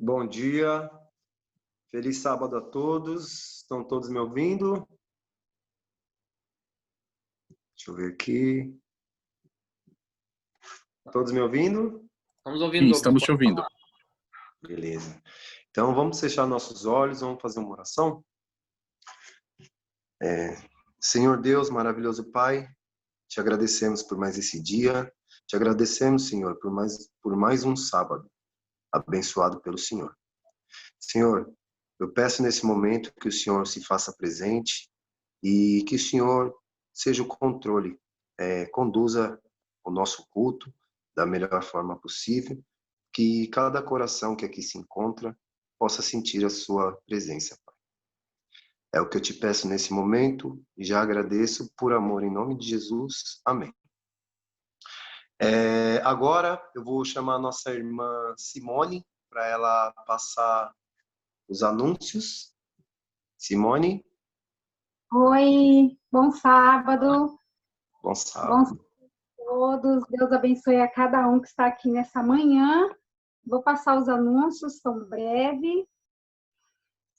Bom dia, feliz sábado a todos. Estão todos me ouvindo? Deixa eu ver aqui. Todos me ouvindo? Estamos ouvindo. Sim, estamos te ouvindo. Beleza. Então vamos fechar nossos olhos, vamos fazer uma oração? Senhor Deus, maravilhoso Pai, te agradecemos por mais esse dia, te agradecemos, Senhor, por mais um sábado abençoado pelo Senhor. Senhor, eu peço nesse momento que o Senhor se faça presente e que o Senhor seja o controle, conduza o nosso culto da melhor forma possível, que cada coração que aqui se encontra possa sentir a sua presença, Pai. É o que eu te peço nesse momento e já agradeço por amor em nome de Jesus. Amém. Agora eu vou chamar a nossa irmã Simone para ela passar os anúncios. Simone? Oi, bom sábado. Bom sábado. Bom sábado a todos. Deus abençoe a cada um que está aqui nessa manhã. Vou passar os anúncios, são breves.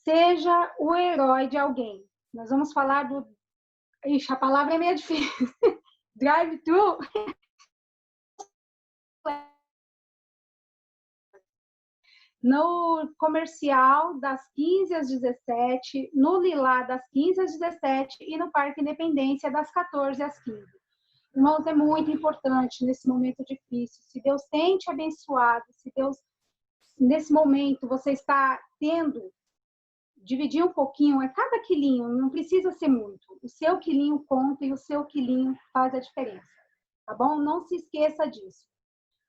Seja o herói de alguém. Nós vamos falar do... Ixi, a palavra é meio difícil. Drive-thru. No comercial, das 15 às 17, no Lilá, das 15 às 17 e no Parque Independência, das 14 às 15. Irmãos, é muito importante nesse momento difícil. Se Deus tem te abençoado, se Deus, nesse momento, você está tendo, dividir um pouquinho, cada quilinho, não precisa ser muito. O seu quilinho conta e o seu quilinho faz a diferença, tá bom? Não se esqueça disso.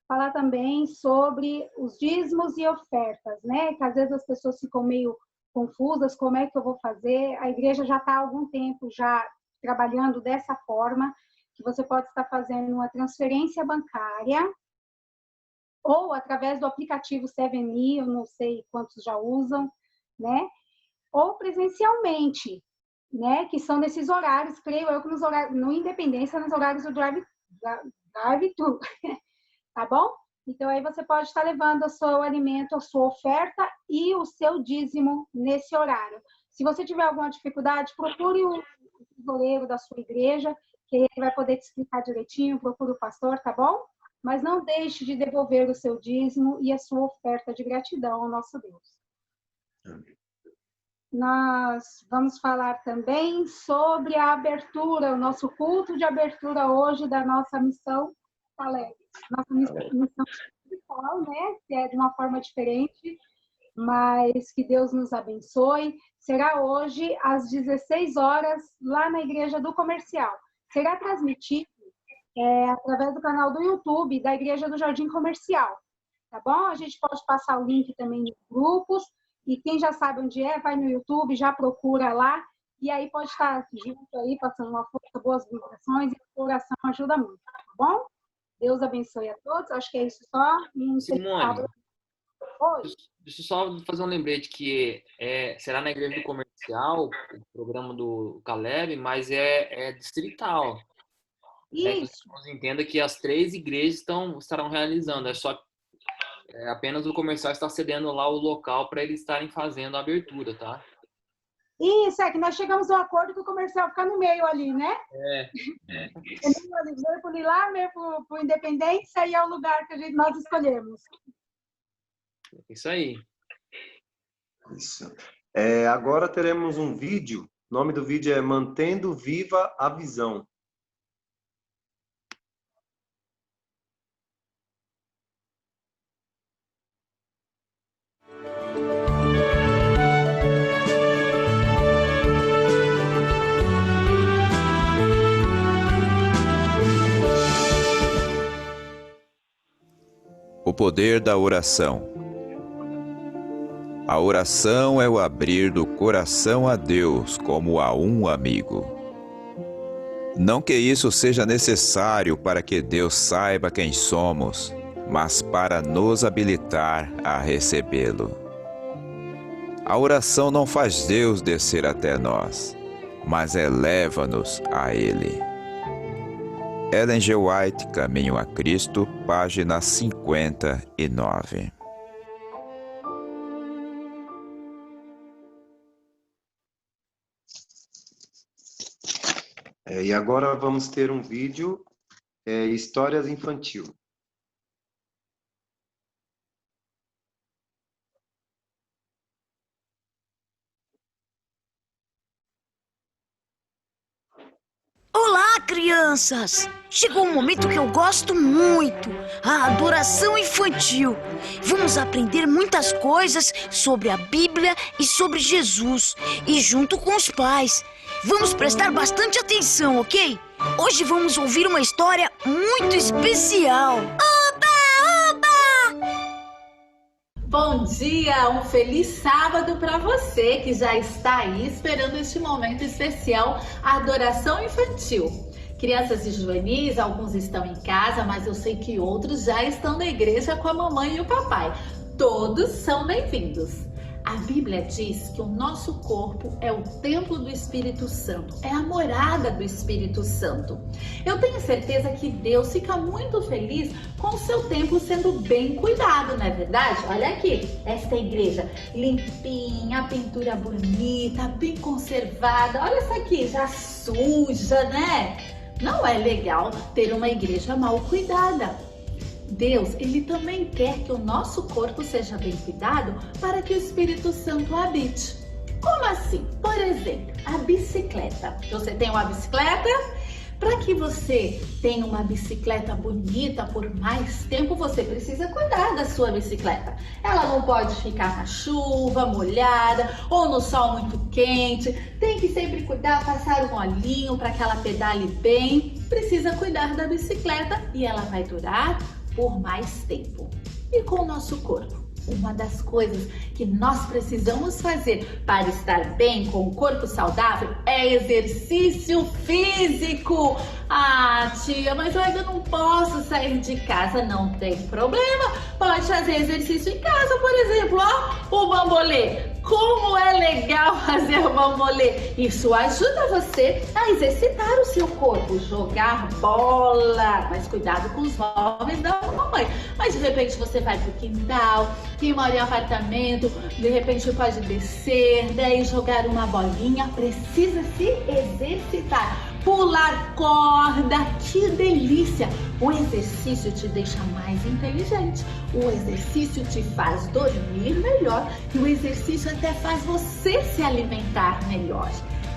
Falar também sobre os dízimos e ofertas, né? Que às vezes as pessoas ficam meio confusas, como é que eu vou fazer? A igreja já está há algum tempo já trabalhando dessa forma, que você pode estar fazendo uma transferência bancária ou através do aplicativo 7Me, eu não sei quantos já usam, né? Ou presencialmente, né? Que são nesses horários, creio eu que nos horários, no Independência, nos horários do drive-thru. Tá bom? Então, aí você pode estar levando o seu alimento, a sua oferta e o seu dízimo nesse horário. Se você tiver alguma dificuldade, procure o tesoureiro da sua igreja, que ele vai poder te explicar direitinho, procure o pastor, tá bom? Mas não deixe de devolver o seu dízimo e a sua oferta de gratidão ao nosso Deus. Amém. Nós vamos falar também sobre a abertura, o nosso culto de abertura hoje da nossa missão Alegre. Nossa missão principal, né? Que é de uma forma diferente, mas que Deus nos abençoe. Será hoje às 16 horas lá na Igreja do Comercial. Será transmitido através do canal do YouTube da Igreja do Jardim Comercial. Tá bom? A gente pode passar o link também nos grupos. E quem já sabe onde vai no YouTube, já procura lá. E aí pode estar junto aí, passando uma força, boas vibrações. E a oração ajuda muito, tá bom? Deus abençoe a todos. Acho que é isso só. Simone, deixa eu só fazer um lembrete que será na Igreja do Comercial, o programa do Caleb, mas é distrital. Isso. Você entenda que as 3 igrejas estarão realizando. Apenas o comercial está cedendo lá o local para eles estarem fazendo a abertura, tá? Isso, que nós chegamos a um acordo que o comercial fica no meio ali, né? Meio pro Lilá, meio pro Independência, e é o lugar que nós escolhemos. Isso aí. Isso. Agora teremos um vídeo. O nome do vídeo é Mantendo Viva a Visão. O poder da oração. A oração é o abrir do coração a Deus como a um amigo. Não que isso seja necessário para que Deus saiba quem somos, mas para nos habilitar a recebê-lo. A oração não faz Deus descer até nós, mas eleva-nos a Ele. Ellen G. White, Caminho a Cristo, página 59. E agora vamos ter um vídeo, Histórias Infantil. Olá, crianças! Chegou um momento que eu gosto muito, a adoração infantil. Vamos aprender muitas coisas sobre a Bíblia e sobre Jesus, e junto com os pais. Vamos prestar bastante atenção, ok? Hoje vamos ouvir uma história muito especial. Bom dia, um feliz sábado para você que já está aí esperando este momento especial, a adoração infantil. Crianças e juvenis, alguns estão em casa, mas eu sei que outros já estão na igreja com a mamãe e o papai. Todos são bem-vindos. A Bíblia diz que o nosso corpo é o templo do Espírito Santo, é a morada do Espírito Santo. Eu tenho certeza que Deus fica muito feliz com o seu templo sendo bem cuidado, não é verdade? Olha aqui, esta igreja limpinha, a pintura bonita, bem conservada. Olha essa aqui, já suja, né? Não é legal ter uma igreja mal cuidada. Deus, Ele também quer que o nosso corpo seja bem cuidado para que o Espírito Santo habite. Como assim? Por exemplo, a bicicleta. Você tem uma bicicleta? Para que você tenha uma bicicleta bonita por mais tempo, você precisa cuidar da sua bicicleta. Ela não pode ficar na chuva, molhada ou no sol muito quente. Tem que sempre cuidar, passar um olhinho para que ela pedale bem. Precisa cuidar da bicicleta e ela vai durar por mais tempo. E com o nosso corpo? Uma das coisas que nós precisamos fazer para estar bem com o corpo saudável é exercício físico. Ah, tia, mas eu ainda não posso sair de casa. Não tem problema, pode fazer exercício em casa, por exemplo, ó, o bambolê. Como é legal fazer o bambolê! Isso ajuda você a exercitar o seu corpo, jogar bola, mas cuidado com os móveis da mamãe. Mas de repente você vai pro quintal, quem mora em apartamento, de repente pode descer, daí jogar uma bolinha, precisa se exercitar. Pular corda, que delícia! O exercício te deixa mais inteligente, o exercício te faz dormir melhor e o exercício até faz você se alimentar melhor.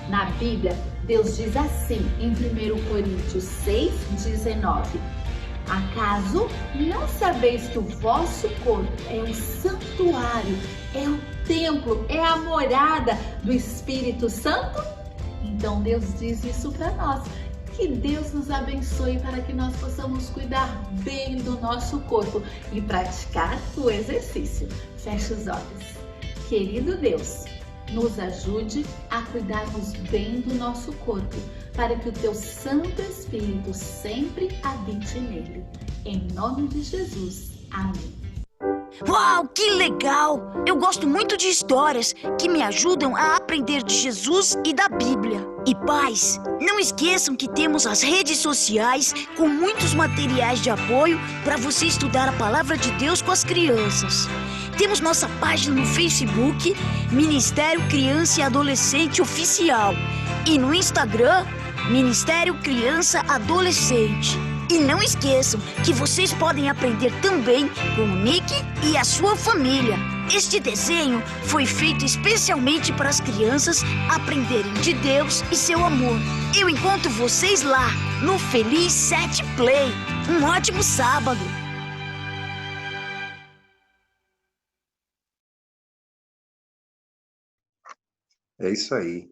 Na Bíblia, Deus diz assim em 1 Coríntios 6:19: acaso não sabeis que o vosso corpo é o santuário, é o templo, é a morada do Espírito Santo? Então Deus diz isso para nós. Que Deus nos abençoe para que nós possamos cuidar bem do nosso corpo e praticar o exercício. Feche os olhos. Querido Deus, nos ajude a cuidarmos bem do nosso corpo, para que o Teu Santo Espírito sempre habite nele. Em nome de Jesus. Amém. Uau, que legal! Eu gosto muito de histórias que me ajudam a aprender de Jesus e da Bíblia. E pais, não esqueçam que temos as redes sociais com muitos materiais de apoio para você estudar a Palavra de Deus com as crianças. Temos nossa página no Facebook, Ministério Criança e Adolescente Oficial, e no Instagram, Ministério Criança Adolescente. E não esqueçam que vocês podem aprender também com o Nick e a sua família. Este desenho foi feito especialmente para as crianças aprenderem de Deus e seu amor. Eu encontro vocês lá no Feliz 7 Play. Um ótimo sábado! É isso aí.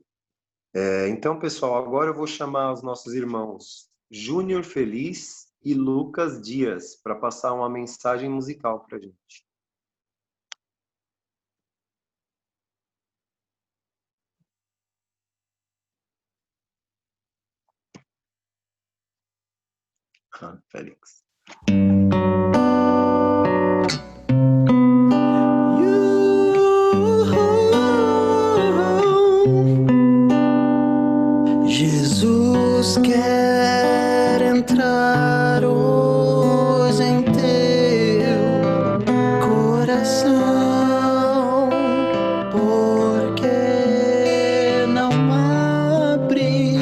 Então, pessoal, agora eu vou chamar os nossos irmãos Júnior Feliz e Lucas Dias para passar uma mensagem musical para a gente. Félix. Jesus quer entrar hoje em teu coração, porque não abres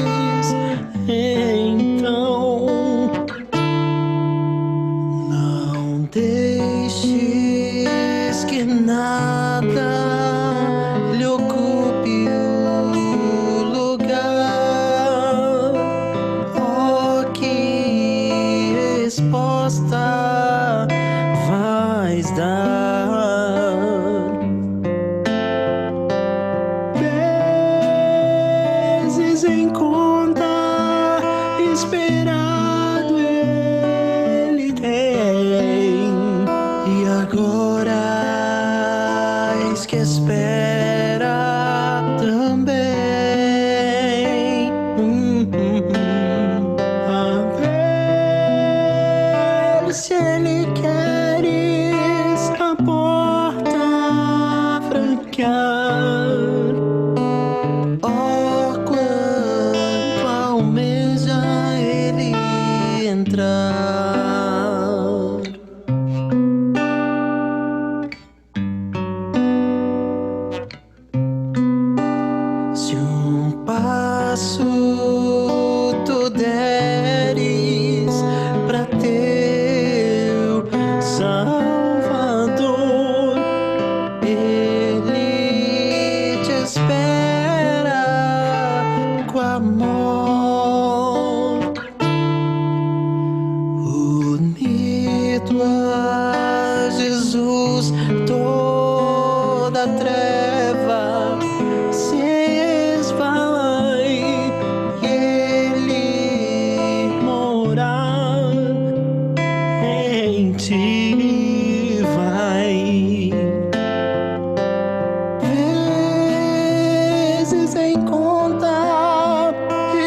nada lhe ocupe o lugar. Oh, que resposta vais dar? Vezes em conta esperado ele tem, e agora eis que espera também. A ver se ele queres a porta franquear. Oh, quanto almeja ele entrar. Se um passo tu deres para teu Salvador, ele te espera com amor. Unido a Jesus, toda treva se esvai, e ele morar em ti vai. Vezes em conta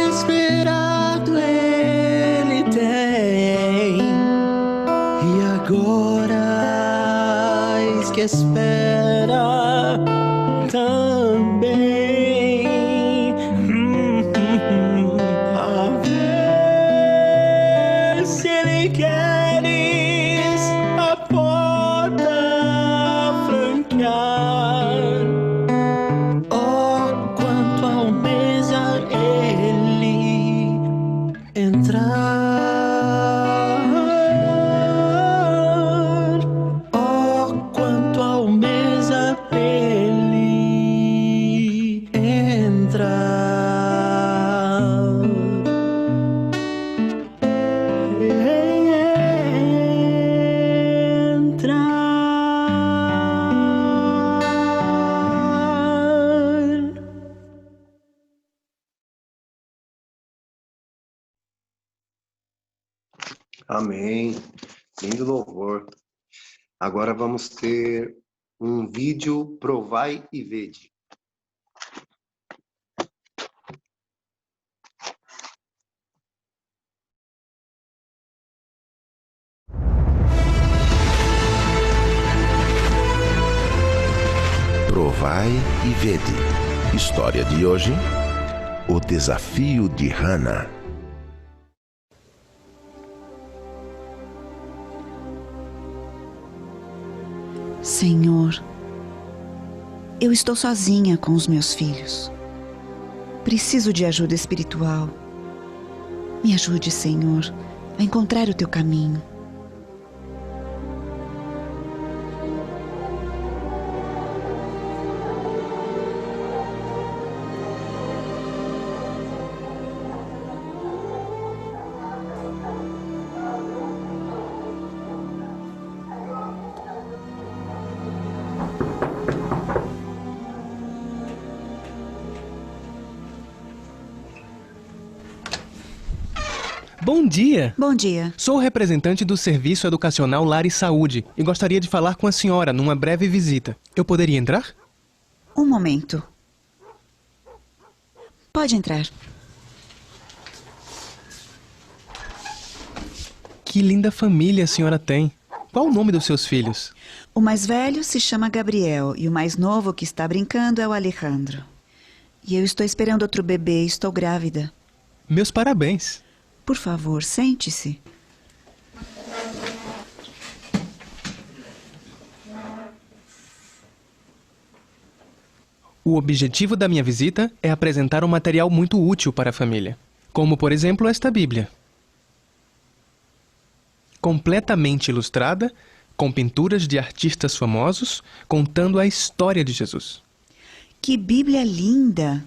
esperado ele tem, e agora eis que espera também. A ver se ele queres a porta franquear. Oh, quanto almeja ele entrar. Oh, quanto almeja ele entrar. Entrar. Amém. Lindo louvor. Agora vamos ter um vídeo Provai e Vede. Provai e vede. História de hoje: o desafio de Hannah. Senhor, eu estou sozinha com os meus filhos. Preciso de ajuda espiritual. Me ajude, Senhor, a encontrar o teu caminho. Bom dia! Bom dia. Sou o representante do Serviço Educacional Lar e Saúde e gostaria de falar com a senhora numa breve visita. Eu poderia entrar? Um momento. Pode entrar. Que linda família a senhora tem. Qual o nome dos seus filhos? O mais velho se chama Gabriel e o mais novo que está brincando é o Alejandro. E eu estou esperando outro bebê e estou grávida. Meus parabéns. Por favor, sente-se. O objetivo da minha visita é apresentar um material muito útil para a família, como, por exemplo, esta Bíblia. Completamente ilustrada, com pinturas de artistas famosos contando a história de Jesus. Que Bíblia linda!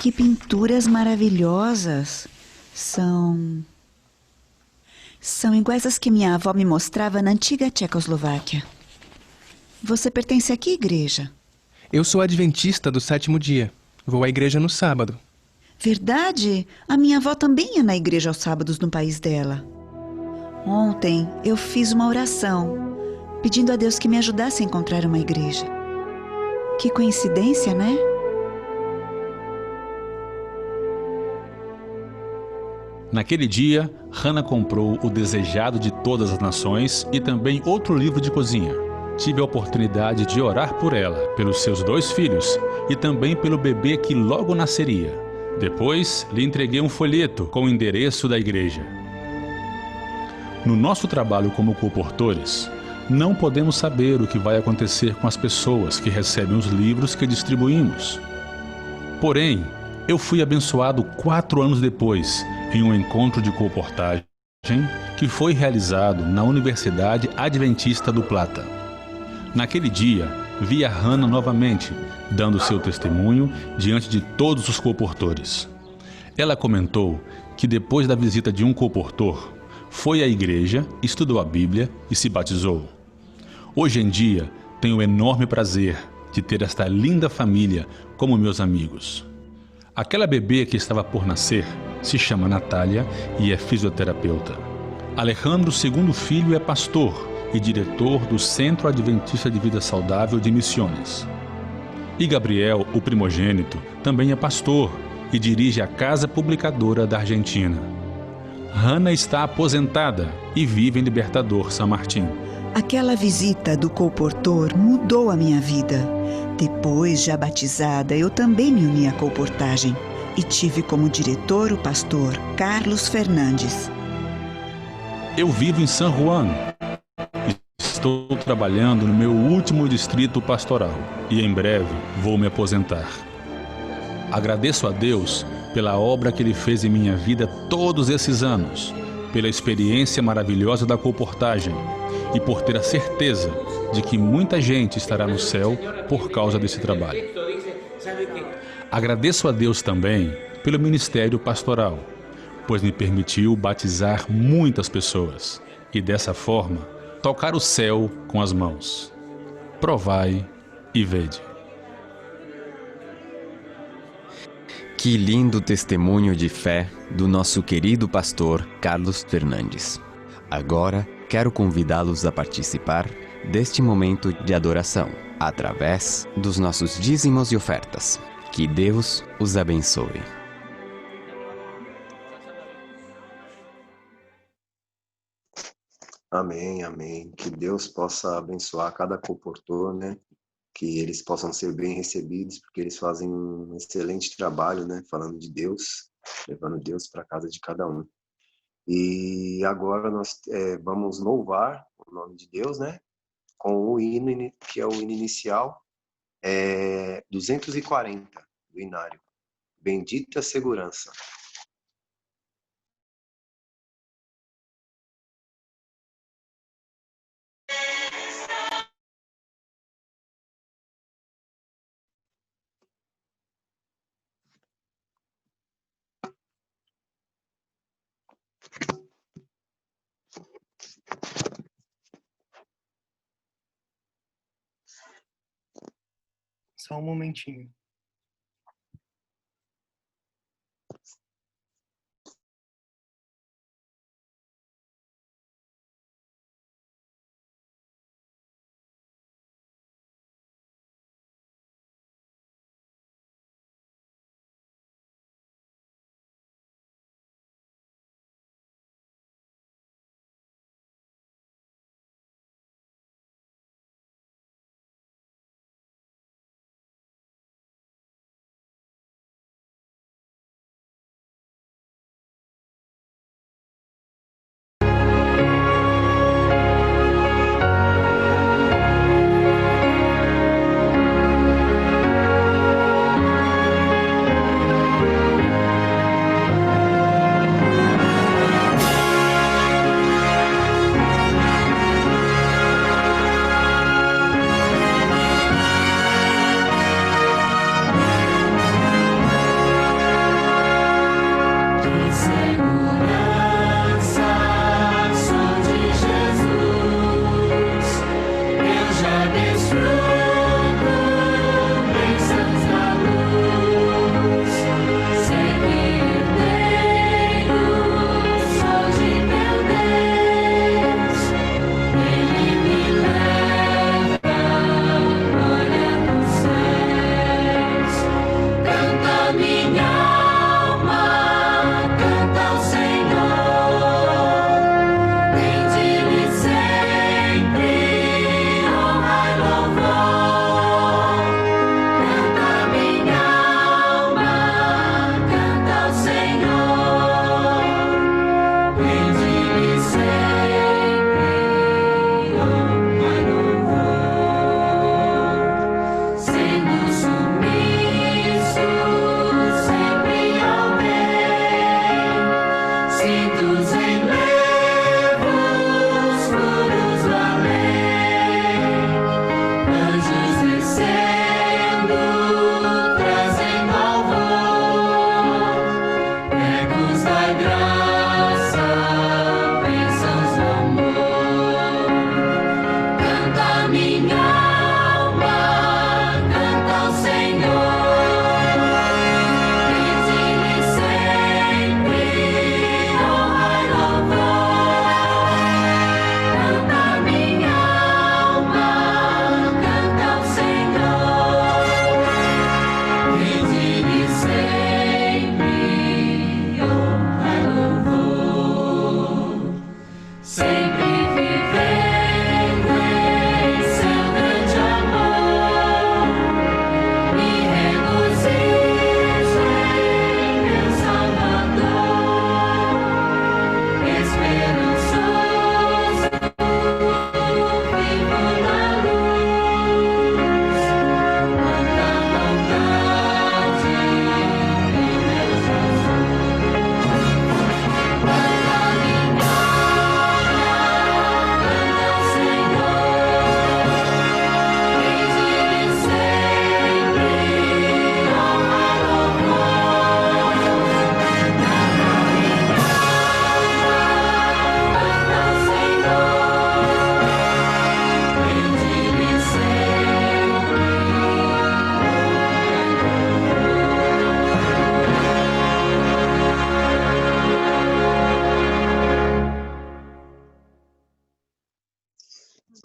Que pinturas maravilhosas! São iguais às que minha avó me mostrava na antiga Tchecoslováquia. Você pertence a que igreja? Eu sou adventista do 7º dia. Vou à igreja no sábado. Verdade? A minha avó também ia na igreja aos sábados no país dela. Ontem eu fiz uma oração, pedindo a Deus que me ajudasse a encontrar uma igreja. Que coincidência, né? Naquele dia, Hannah comprou O Desejado de Todas as Nações e também outro livro de cozinha. Tive a oportunidade de orar por ela, pelos seus 2 filhos e também pelo bebê que logo nasceria. Depois, lhe entreguei um folheto com o endereço da igreja. No nosso trabalho como colportores, não podemos saber o que vai acontecer com as pessoas que recebem os livros que distribuímos. Porém, eu fui abençoado 4 anos depois, em um encontro de colportagem que foi realizado na Universidade Adventista do Plata. Naquele dia, vi a Hannah novamente, dando seu testemunho diante de todos os colportores. Ela comentou que depois da visita de um colportor, foi à igreja, estudou a Bíblia e se batizou. Hoje em dia, tenho o enorme prazer de ter esta linda família como meus amigos. Aquela bebê que estava por nascer se chama Natália e é fisioterapeuta. Alejandro, segundo filho, é pastor e diretor do Centro Adventista de Vida Saudável de Missões. E Gabriel, o primogênito, também é pastor e dirige a Casa Publicadora da Argentina. Hannah está aposentada e vive em Libertador, San Martín. Aquela visita do colportor mudou a minha vida. Depois, já batizada, eu também me uni à colportagem e tive como diretor o pastor Carlos Fernandes. Eu vivo em San Juan. Estou trabalhando no meu último distrito pastoral e em breve vou me aposentar. Agradeço a Deus pela obra que Ele fez em minha vida todos esses anos, pela experiência maravilhosa da colportagem e por ter a certeza de que muita gente estará no céu por causa desse trabalho. Agradeço a Deus também pelo ministério pastoral, pois me permitiu batizar muitas pessoas e dessa forma tocar o céu com as mãos. Provai e vede. Que lindo testemunho de fé do nosso querido pastor Carlos Fernandes. Agora, quero convidá-los a participar deste momento de adoração, através dos nossos dízimos e ofertas. Que Deus os abençoe. Amém, amém. Que Deus possa abençoar cada colportor, né? Que eles possam ser bem recebidos, porque eles fazem um excelente trabalho, né? Falando de Deus, levando Deus para a casa de cada um. E agora nós vamos louvar o nome de Deus, né? Com o hino, que é o hino inicial, 240 do Inário. Bendita segurança. Só um momentinho.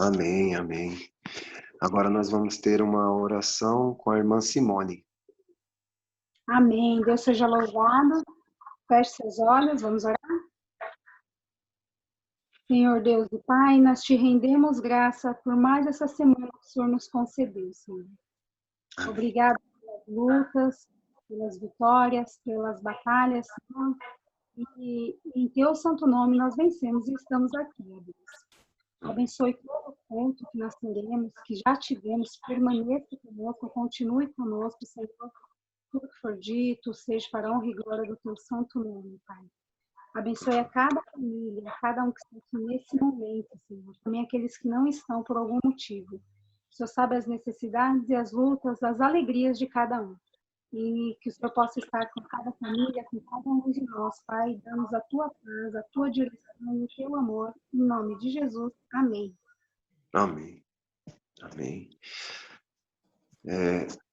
Amém, amém. Agora nós vamos ter uma oração com a irmã Simone. Amém. Deus seja louvado. Feche seus olhos, vamos orar. Senhor Deus e Pai, nós te rendemos graça por mais essa semana que o Senhor nos concedeu, Senhor. Obrigado pelas lutas, pelas vitórias, pelas batalhas, Senhor. E em teu santo nome nós vencemos e estamos aqui, ó Deus. Abençoe todo o culto que nós teremos, que já tivemos, permaneça conosco, continue conosco, Senhor. Tudo que for dito, seja para a honra e glória do teu santo nome, Pai. Abençoe a cada família, a cada um que está aqui nesse momento, Senhor. Também aqueles que não estão por algum motivo. O Senhor sabe as necessidades e as lutas, as alegrias de cada um. E que o Senhor possa estar com cada família, com cada um de nós, Pai. Dá-nos a tua paz, a tua direção e o teu amor. Em nome de Jesus. Amém. Amém. Amém.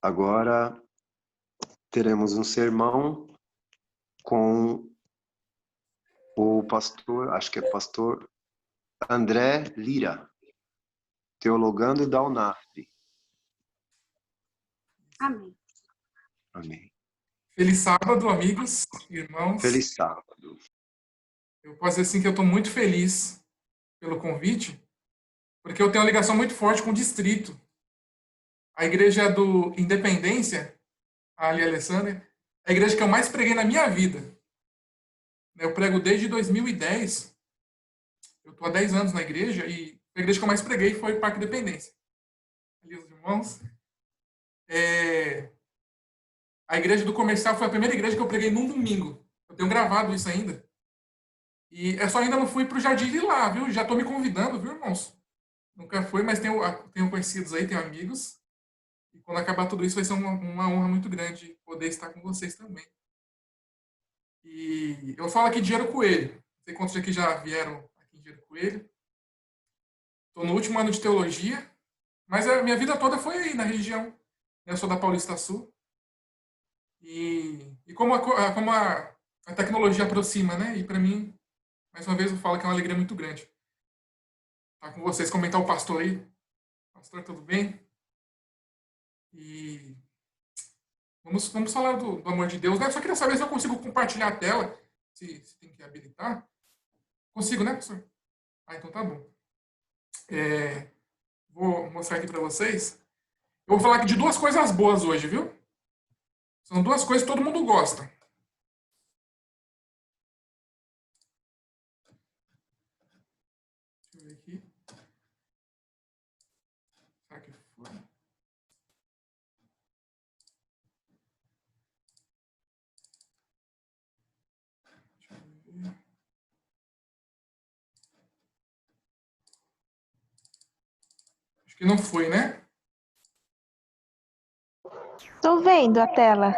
Agora teremos um sermão com o pastor, acho que é pastor André Lira, teologando da UNAF. Amém. Amém. Feliz sábado, amigos, irmãos. Feliz sábado. Eu posso dizer assim que eu estou muito feliz pelo convite, porque eu tenho uma ligação muito forte com o distrito. A igreja do Independência, ali Alessandra, é a igreja que eu mais preguei na minha vida. Eu prego desde 2010. Eu estou há 10 anos na igreja e a igreja que eu mais preguei foi o Parque Independência. Ali os irmãos. A igreja do Comercial foi a primeira igreja que eu preguei num domingo. Eu tenho gravado isso ainda. E eu só ainda não fui para o Jardim Lilá, viu? Já estou me convidando, viu, irmãos? Nunca fui, mas tenho conhecidos aí, tenho amigos. E quando acabar tudo isso vai ser uma honra muito grande poder estar com vocês também. E eu falo aqui de Engenheiro Coelho. Não sei quantos aqui já vieram aqui em Engenheiro Coelho. Estou no último ano de teologia, mas a minha vida toda foi aí, na região. Eu sou da Paulista Sul. E como a tecnologia aproxima, né? E para mim, mais uma vez, eu falo que é uma alegria muito grande estar com vocês, comentar o pastor aí. Pastor, tudo bem? E vamos falar do amor de Deus. Eu só queria saber se eu consigo compartilhar a tela, se tem que habilitar. Consigo, né, pastor? Então tá bom. Vou mostrar aqui para vocês. Eu vou falar aqui de duas coisas boas hoje, viu? São duas coisas que todo mundo gosta. Deixa eu ver aqui. Será que foi? Deixa eu ver. Acho que não foi, né? Tô vendo a tela.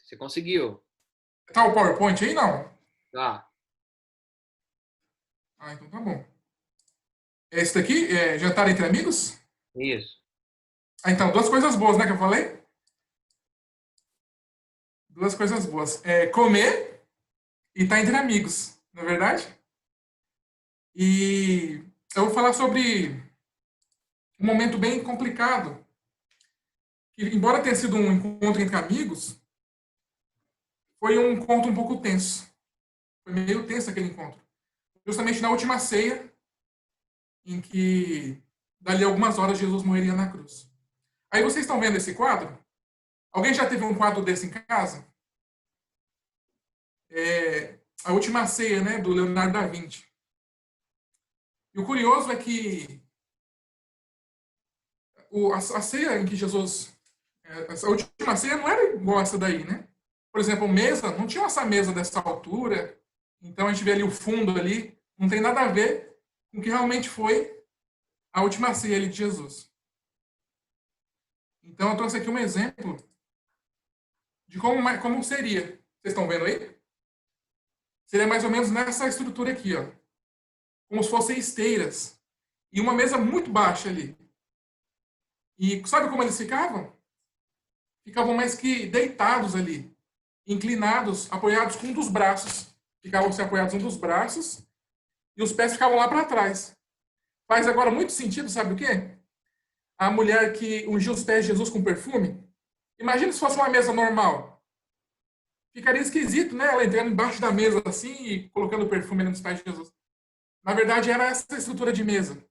Você conseguiu. Tá o PowerPoint aí, não? Tá. Então tá bom. Esse daqui é Jantar Entre Amigos? Isso. Então, duas coisas boas, né, que eu falei? Duas coisas boas. Comer e estar entre amigos, não é verdade? E eu vou falar sobre um momento bem complicado. Que, embora tenha sido um encontro entre amigos, foi um encontro um pouco tenso. Foi meio tenso aquele encontro. Justamente na última ceia, em que, dali a algumas horas, Jesus morreria na cruz. Aí vocês estão vendo esse quadro? Alguém já teve um quadro desse em casa? A última ceia, né, do Leonardo da Vinci. E o curioso é que a ceia em que Jesus... Essa última ceia não era igual essa daí, né? Por exemplo, mesa, não tinha essa mesa dessa altura. Então a gente vê ali o fundo ali. Não tem nada a ver com o que realmente foi a última ceia ali de Jesus. Então eu trouxe aqui um exemplo de como seria. Vocês estão vendo aí? Seria mais ou menos nessa estrutura aqui, ó. Como se fossem esteiras. E uma mesa muito baixa ali. E sabe como eles ficavam? Ficavam mais que deitados ali, inclinados, apoiados com um dos braços. Ficavam apoiados um dos braços e os pés ficavam lá para trás. Faz agora muito sentido, sabe o quê? A mulher que ungiu os pés de Jesus com perfume. Imagina se fosse uma mesa normal. Ficaria esquisito, né? Ela entrando embaixo da mesa assim e colocando perfume nos pés de Jesus. Na verdade, era essa estrutura de mesa.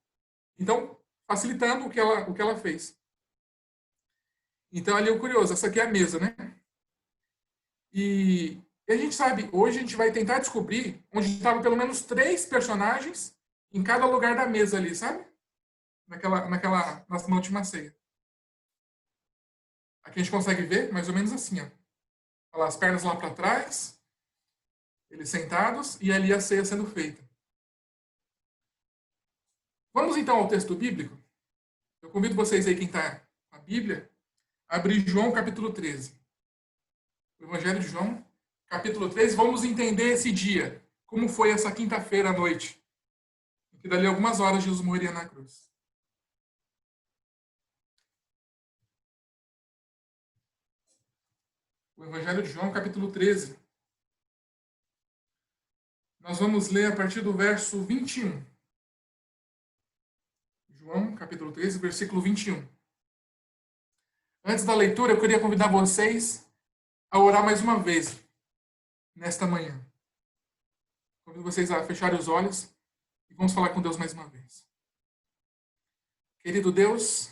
Então, facilitando o que ela fez. Então, ali é o curioso. Essa aqui é a mesa, né? E a gente sabe, hoje a gente vai tentar descobrir onde estavam pelo menos 3 personagens em cada lugar da mesa ali, sabe? Na última ceia. Aqui a gente consegue ver mais ou menos assim, ó. Olha lá, as pernas lá para trás, eles sentados, e ali a ceia sendo feita. Vamos então ao texto bíblico? Eu convido vocês aí, quem está na Bíblia, a abrir João capítulo 13. O Evangelho de João, capítulo 13. Vamos entender esse dia. Como foi essa quinta-feira à noite. Em que dali a algumas horas Jesus morreria na cruz. O Evangelho de João, capítulo 13. Nós vamos ler a partir do verso 21. João, capítulo 13, versículo 21. Antes da leitura, eu queria convidar vocês a orar mais uma vez, nesta manhã. Convido vocês a fecharem os olhos e vamos falar com Deus mais uma vez. Querido Deus,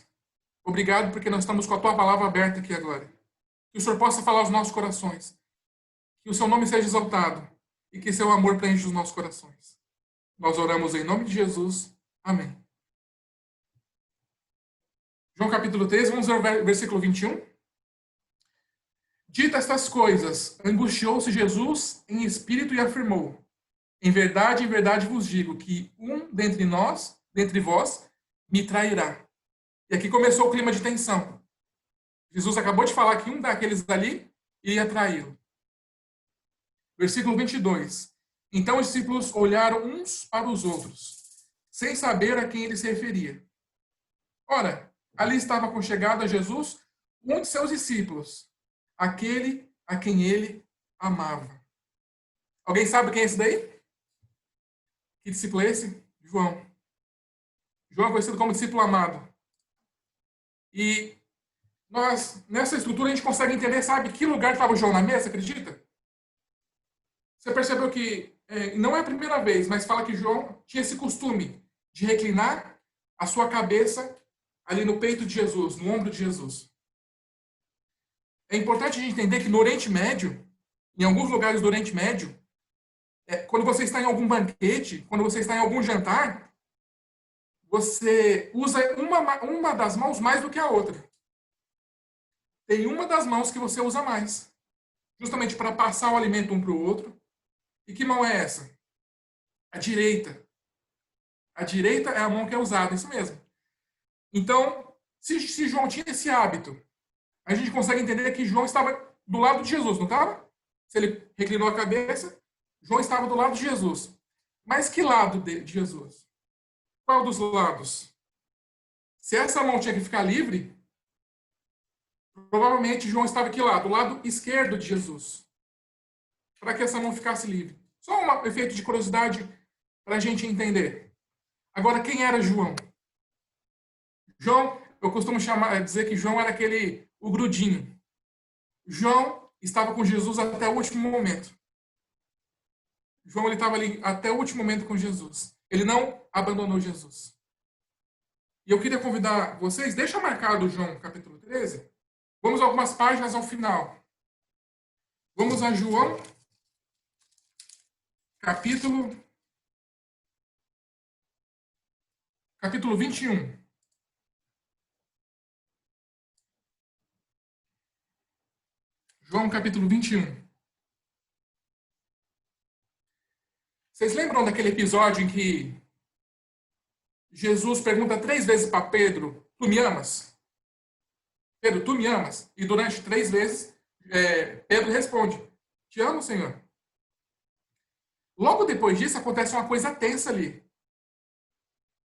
obrigado porque nós estamos com a Tua palavra aberta aqui agora. Que o Senhor possa falar aos nossos corações. Que o Seu nome seja exaltado e que Seu amor preencha os nossos corações. Nós oramos em nome de Jesus. Amém. João capítulo 13, vamos ler o versículo 21. Dita estas coisas, angustiou-se Jesus em espírito e afirmou: em verdade vos digo, que um dentre vós, me trairá. E aqui começou o clima de tensão. Jesus acabou de falar que um daqueles ali iria traí-lo. Versículo 22. Então os discípulos olharam uns para os outros, sem saber a quem ele se referia. Ora, ali estava aconchegado a Jesus um de seus discípulos, aquele a quem ele amava. Alguém sabe quem é esse daí? Que discípulo é esse? João. João é conhecido como discípulo amado. E nós, nessa estrutura, a gente consegue entender, sabe, que lugar estava João na mesa, acredita? Você percebeu que, não é a primeira vez, mas fala que João tinha esse costume de reclinar a sua cabeça ali no peito de Jesus, no ombro de Jesus. É importante a gente entender que no Oriente Médio, em alguns lugares do Oriente Médio, quando você está em algum banquete, quando você está em algum jantar, você usa uma das mãos mais do que a outra. Tem uma das mãos que você usa mais, justamente para passar o alimento um para o outro. E que mão é essa? A direita. A direita é a mão que é usada, isso mesmo. Então, se João tinha esse hábito, a gente consegue entender que João estava do lado de Jesus, não estava? Se ele reclinou a cabeça, João estava do lado de Jesus. Mas que lado de Jesus? Qual dos lados? Se essa mão tinha que ficar livre, provavelmente João estava aqui lá, do lado esquerdo de Jesus, para que essa mão ficasse livre. Só um efeito de curiosidade para a gente entender. Agora, quem era João? João, eu costumo dizer que João era o grudinho. João estava com Jesus até o último momento. João estava ali até o último momento com Jesus. Ele não abandonou Jesus. E eu queria convidar vocês, deixa marcado João capítulo 13. Vamos algumas páginas ao final. Vamos a João capítulo 21. João capítulo 21. Vocês lembram daquele episódio em que Jesus pergunta 3 vezes para Pedro: tu me amas? Pedro, tu me amas? E durante 3 vezes, Pedro responde: te amo, Senhor. Logo depois disso, acontece uma coisa tensa ali.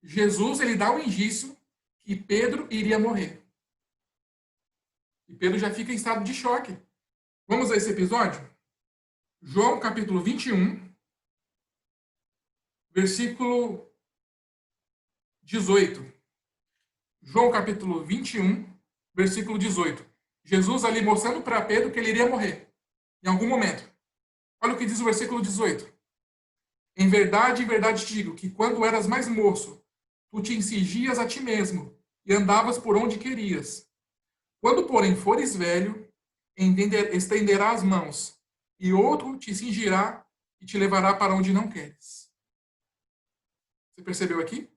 Jesus, ele dá um indício que Pedro iria morrer. E Pedro já fica em estado de choque. Vamos a esse episódio? João, capítulo 21, versículo 18. João capítulo 21, versículo 18. Jesus ali mostrando para Pedro que ele iria morrer em algum momento. Olha o que diz o versículo 18. Em verdade te digo que quando eras mais moço, tu te cingias a ti mesmo e andavas por onde querias. Quando, porém, fores velho, estenderás as mãos, e outro te cingirá e te levará para onde não queres. Você percebeu aqui?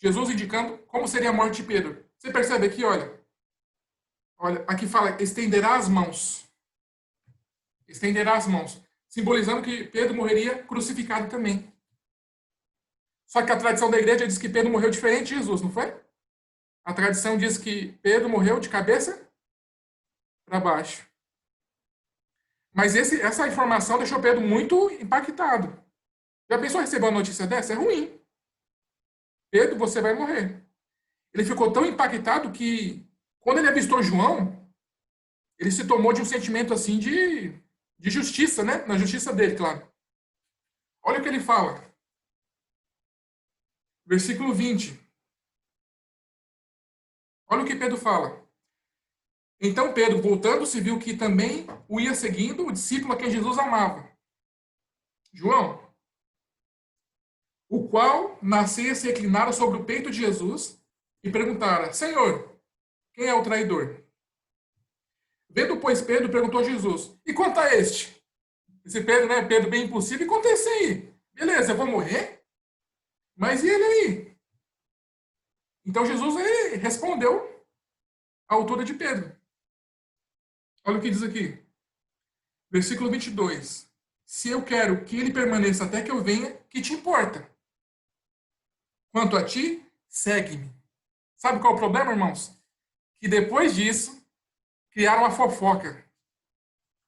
Jesus indicando como seria a morte de Pedro. Você percebe aqui, olha. Olha, aqui fala, estenderá as mãos. Estenderá as mãos. Simbolizando que Pedro morreria crucificado também. Só que a tradição da igreja diz que Pedro morreu diferente de Jesus, não foi? A tradição diz que Pedro morreu de cabeça para baixo. Mas essa informação deixou Pedro muito impactado. Já pensou em receber uma notícia dessa? É ruim. Pedro, você vai morrer. Ele ficou tão impactado que, quando ele avistou João, ele se tomou de um sentimento assim de justiça, né? Na justiça dele, claro. Olha o que ele fala. Versículo 20. Olha o que Pedro fala. Então Pedro, voltando-se, viu que também o ia seguindo o discípulo a quem Jesus amava, João, o qual nascia se reclinara sobre o peito de Jesus e perguntara, Senhor, quem é o traidor? Vendo, pois, Pedro, perguntou a Jesus, e quanto a este? Esse Pedro, né? Pedro bem impulsivo, e quanto a esse aí? Beleza, eu vou morrer? Mas e ele aí? Então Jesus respondeu à altura de Pedro. Olha o que diz aqui. Versículo 22. Se eu quero que ele permaneça até que eu venha, que te importa? Quanto a ti, segue-me. Sabe qual é o problema, irmãos? Que depois disso, criaram uma fofoca.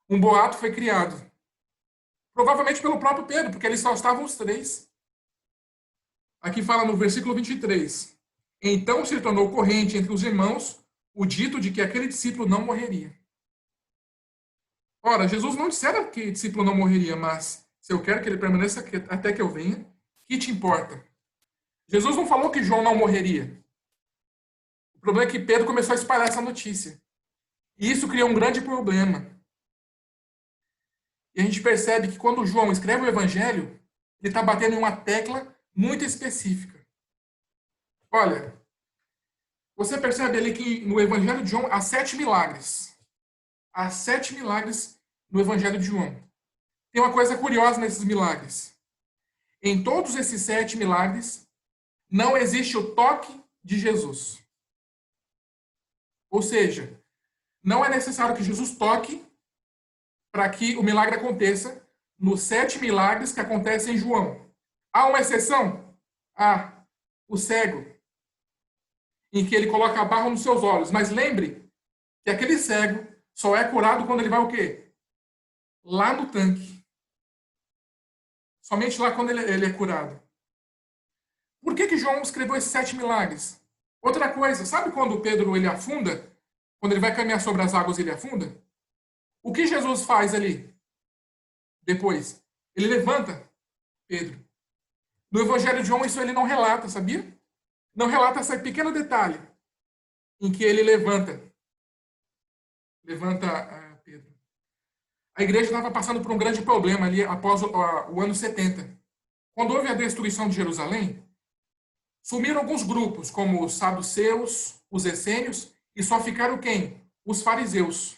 Um boato foi criado. Provavelmente pelo próprio Pedro, porque eles só estavam os três. Aqui fala no versículo 23. Então se tornou corrente entre os irmãos o dito de que aquele discípulo não morreria. Ora, Jesus não dissera que o discípulo não morreria, mas se eu quero que ele permaneça até que eu venha, que te importa? Jesus não falou que João não morreria. O problema é que Pedro começou a espalhar essa notícia. E isso criou um grande problema. E a gente percebe que quando João escreve o Evangelho, ele está batendo em uma tecla muito específica. Olha, você percebe ali que no Evangelho de João há 7 milagres. Há 7 milagres no Evangelho de João. Tem uma coisa curiosa nesses milagres. Em todos esses 7 milagres, não existe o toque de Jesus. Ou seja, não é necessário que Jesus toque para que o milagre aconteça nos 7 milagres que acontecem em João. Há uma exceção? Há o cego, em que ele coloca a barra nos seus olhos. Mas lembre que aquele cego só é curado quando ele vai o quê? Lá no tanque. Somente lá quando ele é curado. Por que João escreveu esses 7 milagres? Outra coisa, sabe quando Pedro ele afunda? Quando ele vai caminhar sobre as águas, ele afunda? O que Jesus faz ali? Depois, ele levanta Pedro. No Evangelho de João, isso ele não relata, sabia? Não relata esse pequeno detalhe em que ele levanta Pedro. A igreja estava passando por um grande problema ali após o ano 70. Quando houve a destruição de Jerusalém, sumiram alguns grupos, como os saduceus, os essênios, e só ficaram quem? Os fariseus.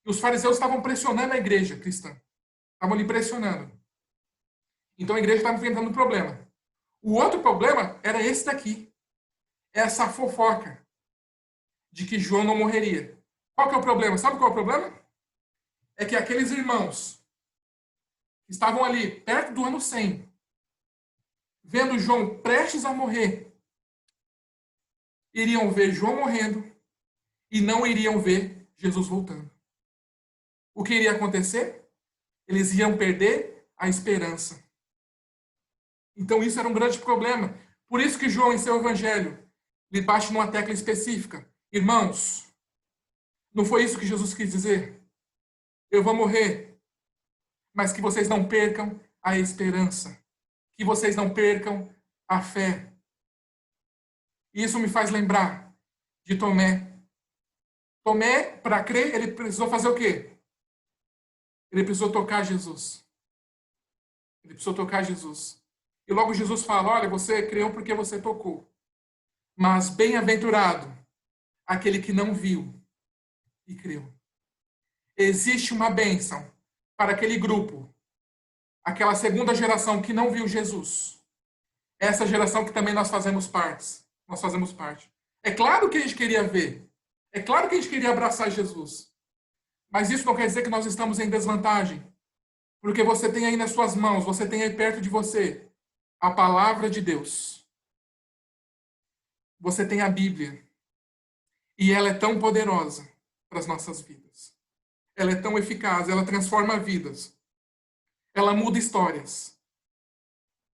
E os fariseus estavam pressionando a igreja cristã. Estavam ali pressionando. Então a igreja estava enfrentando um problema. O outro problema era esse daqui. Essa fofoca de que João não morreria. Qual que é o problema? Sabe qual é o problema? É que aqueles irmãos que estavam ali perto do ano 100, vendo João prestes a morrer, iriam ver João morrendo e não iriam ver Jesus voltando. O que iria acontecer? Eles iam perder a esperança. Então isso era um grande problema. Por isso que João, em seu evangelho, lhe bate numa tecla específica. Irmãos, não foi isso que Jesus quis dizer? Eu vou morrer, mas que vocês não percam a esperança. Que vocês não percam a fé. E isso me faz lembrar de Tomé. Tomé, para crer, ele precisou fazer o quê? Ele precisou tocar Jesus. Ele precisou tocar Jesus. E logo Jesus fala, olha, você creu porque você tocou. Mas bem-aventurado aquele que não viu e creu. Existe uma bênção para aquele grupo, aquela segunda geração que não viu Jesus. Essa geração que também nós fazemos parte. Nós fazemos parte. É claro que a gente queria ver. É claro que a gente queria abraçar Jesus. Mas isso não quer dizer que nós estamos em desvantagem. Porque você tem aí nas suas mãos, você tem aí perto de você a palavra de Deus. Você tem a Bíblia. E ela é tão poderosa para as nossas vidas. Ela é tão eficaz, ela transforma vidas. Ela muda histórias.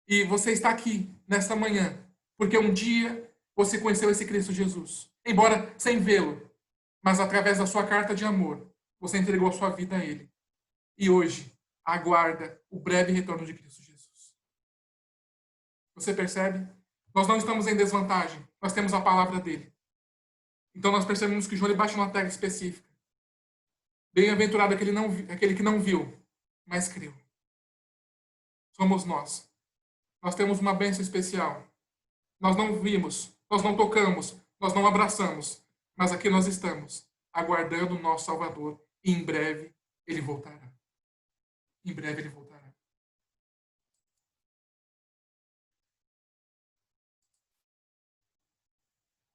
E você está aqui nesta manhã porque um dia você conheceu esse Cristo Jesus. Embora sem vê-lo, mas através da sua carta de amor, você entregou a sua vida a Ele. E hoje aguarda o breve retorno de Cristo Jesus. Você percebe? Nós não estamos em desvantagem. Nós temos a palavra dele. Então nós percebemos que João bate numa tecla específica. Bem-aventurado aquele que não viu, mas creu. Somos nós. Nós temos uma bênção especial. Nós não vimos, nós não tocamos, nós não abraçamos, mas aqui nós estamos, aguardando o nosso Salvador. E em breve ele voltará. Em breve ele voltará.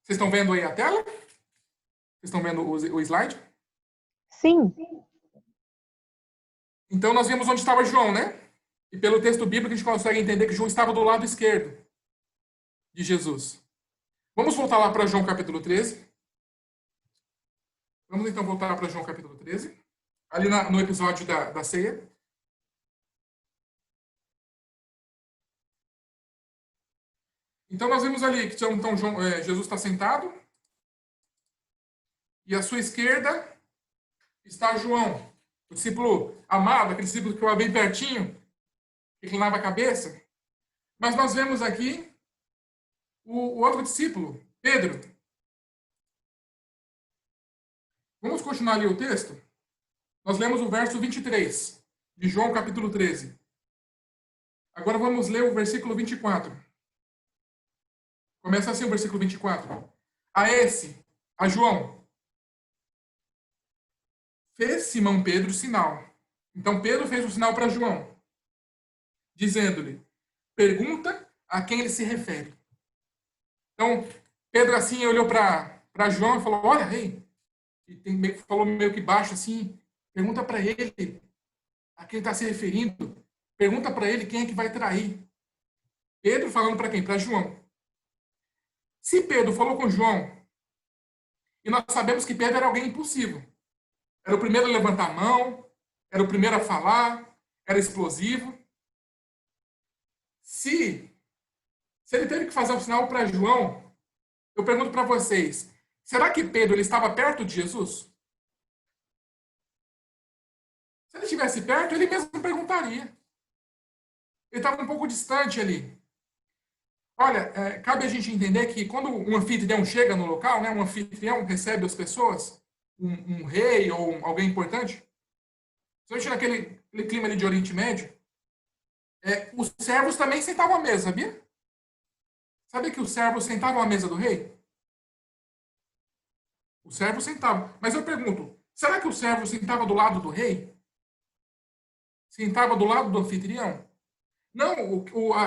Vocês estão vendo aí a tela? Vocês estão vendo o slide? Sim. Então nós vimos onde estava João, né? E pelo texto bíblico a gente consegue entender que João estava do lado esquerdo de Jesus. Vamos voltar lá para João capítulo 13. Vamos então voltar para João capítulo 13. Ali no episódio da ceia. Então nós vimos ali que então, Jesus está sentado. E à sua esquerda está João, o discípulo amado, aquele discípulo que estava bem pertinho, que inclinava a cabeça. Mas nós vemos aqui o outro discípulo, Pedro. Vamos continuar ali o texto? Nós lemos o verso 23 de João capítulo 13. Agora vamos ler o versículo 24. Começa assim o versículo 24. A João, fez Simão Pedro sinal. Então Pedro fez o sinal para João, dizendo-lhe, pergunta a quem ele se refere. Então, Pedro assim olhou para João e falou, olha, rei, e falou meio que baixo assim, pergunta para ele a quem está se referindo, pergunta para ele quem é que vai trair. Pedro falando para quem? Para João. Se Pedro falou com João, e nós sabemos que Pedro era alguém impulsivo, era o primeiro a levantar a mão, era o primeiro a falar, era explosivo. Se ele teve que fazer um sinal para João, eu pergunto para vocês, será que Pedro ele estava perto de Jesus? Se ele estivesse perto, ele mesmo perguntaria. Ele estava um pouco distante ali. Olha, cabe a gente entender que quando um anfitrião chega no local, né, um anfitrião recebe as pessoas, um rei ou alguém importante, principalmente naquele clima ali de Oriente Médio, os servos também sentavam à mesa, sabia? Sabia que os servos sentavam à mesa do rei? Os servos sentavam. Mas eu pergunto, será que o servo sentava do lado do rei? Sentava do lado do anfitrião? Não,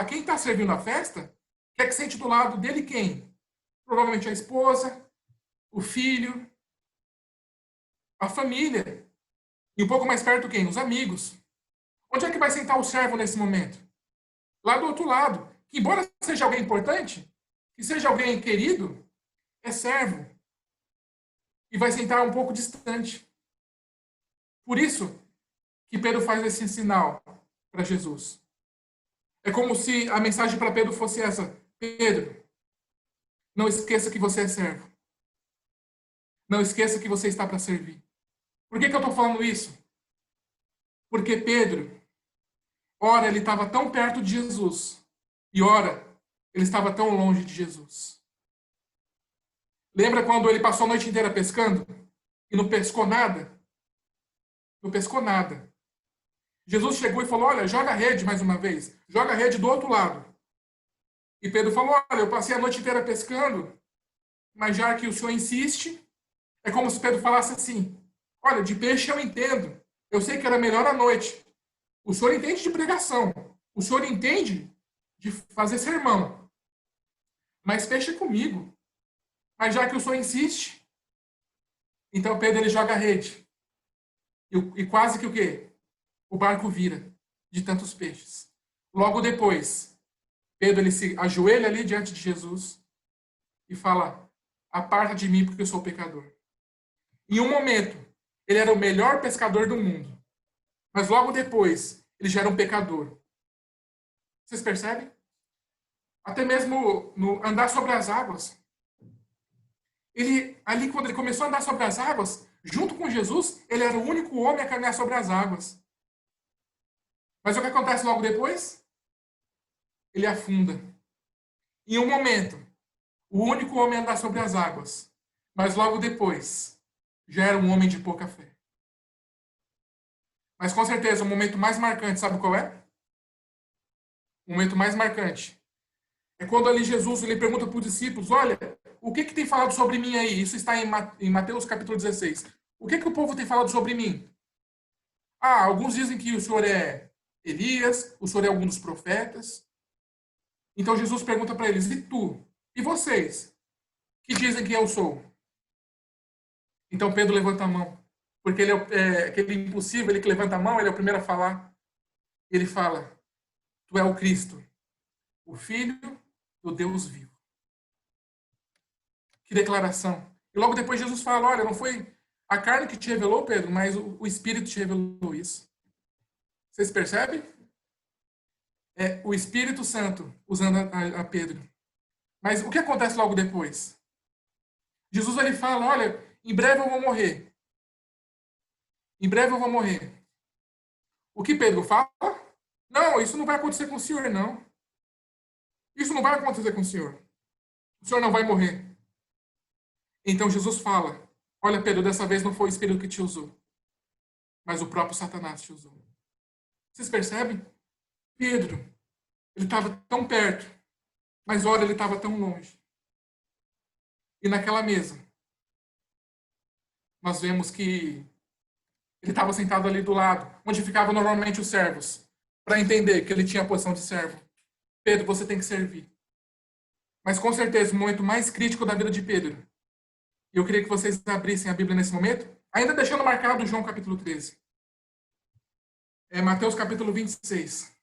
quem está servindo a festa quer que sente do lado dele quem? Provavelmente a esposa, o filho, a família. E um pouco mais perto quem? Os amigos. Onde é que vai sentar o servo nesse momento? Lá do outro lado. Que embora seja alguém importante, que seja alguém querido, é servo. E vai sentar um pouco distante. Por isso que Pedro faz esse sinal para Jesus. É como se a mensagem para Pedro fosse essa. Pedro, não esqueça que você é servo. Não esqueça que você está para servir. Por que eu estou falando isso? Porque Pedro, ora ele estava tão perto de Jesus, e ora ele estava tão longe de Jesus. Lembra quando ele passou a noite inteira pescando e não pescou nada? Não pescou nada. Jesus chegou e falou, olha, joga a rede mais uma vez. Joga a rede do outro lado. E Pedro falou, olha, eu passei a noite inteira pescando, mas já que o senhor insiste, é como se Pedro falasse assim, olha, de peixe eu entendo. Eu sei que era melhor à noite. O senhor entende de pregação. O senhor entende de fazer sermão. Mas peixe é comigo. Mas já que o senhor insiste, então Pedro ele joga a rede. E quase que o quê? O barco vira de tantos peixes. Logo depois, Pedro ele se ajoelha ali diante de Jesus e fala, aparta de mim porque eu sou pecador. Em um momento, ele era o melhor pescador do mundo. Mas logo depois, ele já era um pecador. Vocês percebem? Até mesmo no andar sobre as águas. Ali, quando ele começou a andar sobre as águas, junto com Jesus, ele era o único homem a caminhar sobre as águas. Mas o que acontece logo depois? Ele afunda. Em um momento, o único homem a andar sobre as águas. Mas logo depois, já era um homem de pouca fé. Mas com certeza, o momento mais marcante, sabe qual é? O momento mais marcante é quando ali Jesus ele pergunta para os discípulos, olha, o que tem falado sobre mim aí? Isso está em Mateus capítulo 16. O que o povo tem falado sobre mim? Alguns dizem que o senhor é Elias, o senhor é algum dos profetas. Então Jesus pergunta para eles, e tu? E vocês? Que dizem que eu sou? Então Pedro levanta a mão. Porque ele é aquele impossível, ele que levanta a mão, ele é o primeiro a falar. Ele fala, tu é o Cristo, o Filho do Deus vivo. Que declaração. E logo depois Jesus fala, olha, não foi a carne que te revelou, Pedro, mas o Espírito te revelou isso. Vocês percebem? É o Espírito Santo usando a Pedro. Mas o que acontece logo depois? Jesus ele fala, olha, em breve eu vou morrer. Em breve eu vou morrer. O que Pedro fala? Não, isso não vai acontecer com o senhor, não. Isso não vai acontecer com o senhor. O senhor não vai morrer. Então Jesus fala, olha Pedro, dessa vez não foi o Espírito que te usou, mas o próprio Satanás te usou. Vocês percebem? Pedro, ele estava tão perto, mas olha, ele estava tão longe. E naquela mesa, nós vemos que ele estava sentado ali do lado, onde ficavam normalmente os servos, para entender que ele tinha a posição de servo. Pedro, você tem que servir. Mas com certeza, o momento mais crítico da vida de Pedro, e eu queria que vocês abrissem a Bíblia nesse momento, ainda deixando marcado João capítulo 13. É Mateus capítulo 26.